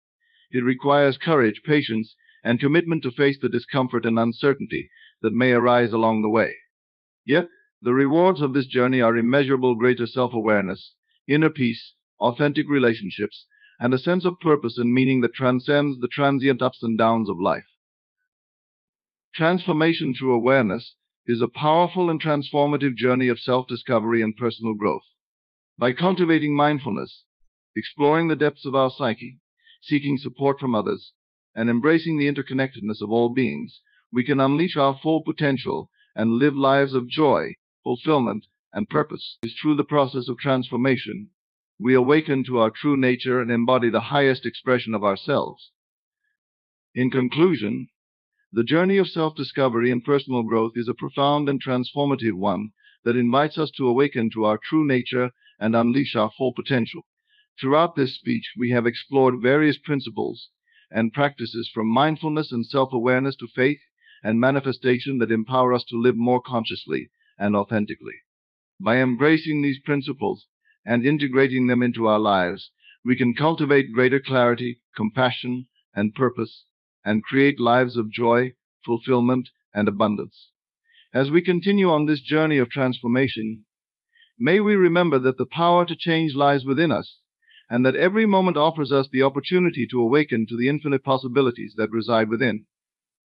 It requires courage, patience, and commitment to face the discomfort and uncertainty that may arise along the way. Yet, the rewards of this journey are immeasurable: greater self-awareness, inner peace, authentic relationships, and a sense of purpose and meaning that transcends the transient ups and downs of life. Transformation through awareness is a powerful and transformative journey of self-discovery and personal growth. By cultivating mindfulness, exploring the depths of our psyche, seeking support from others, and embracing the interconnectedness of all beings, we can unleash our full potential and live lives of joy, fulfillment, and purpose. It is through the process of transformation we awaken to our true nature and embody the highest expression of ourselves. In conclusion, The journey of self-discovery and personal growth is a profound and transformative one that invites us to awaken to our true nature and unleash our full potential. Throughout this speech, we have explored various principles and practices from mindfulness and self-awareness to faith and manifestation that empower us to live more consciously and authentically. By embracing these principles and integrating them into our lives, we can cultivate greater clarity, compassion, and purpose, and create lives of joy, fulfillment, and abundance. As we continue on this journey of transformation, may we remember that the power to change lies within us, and that every moment offers us the opportunity to awaken to the infinite possibilities that reside within.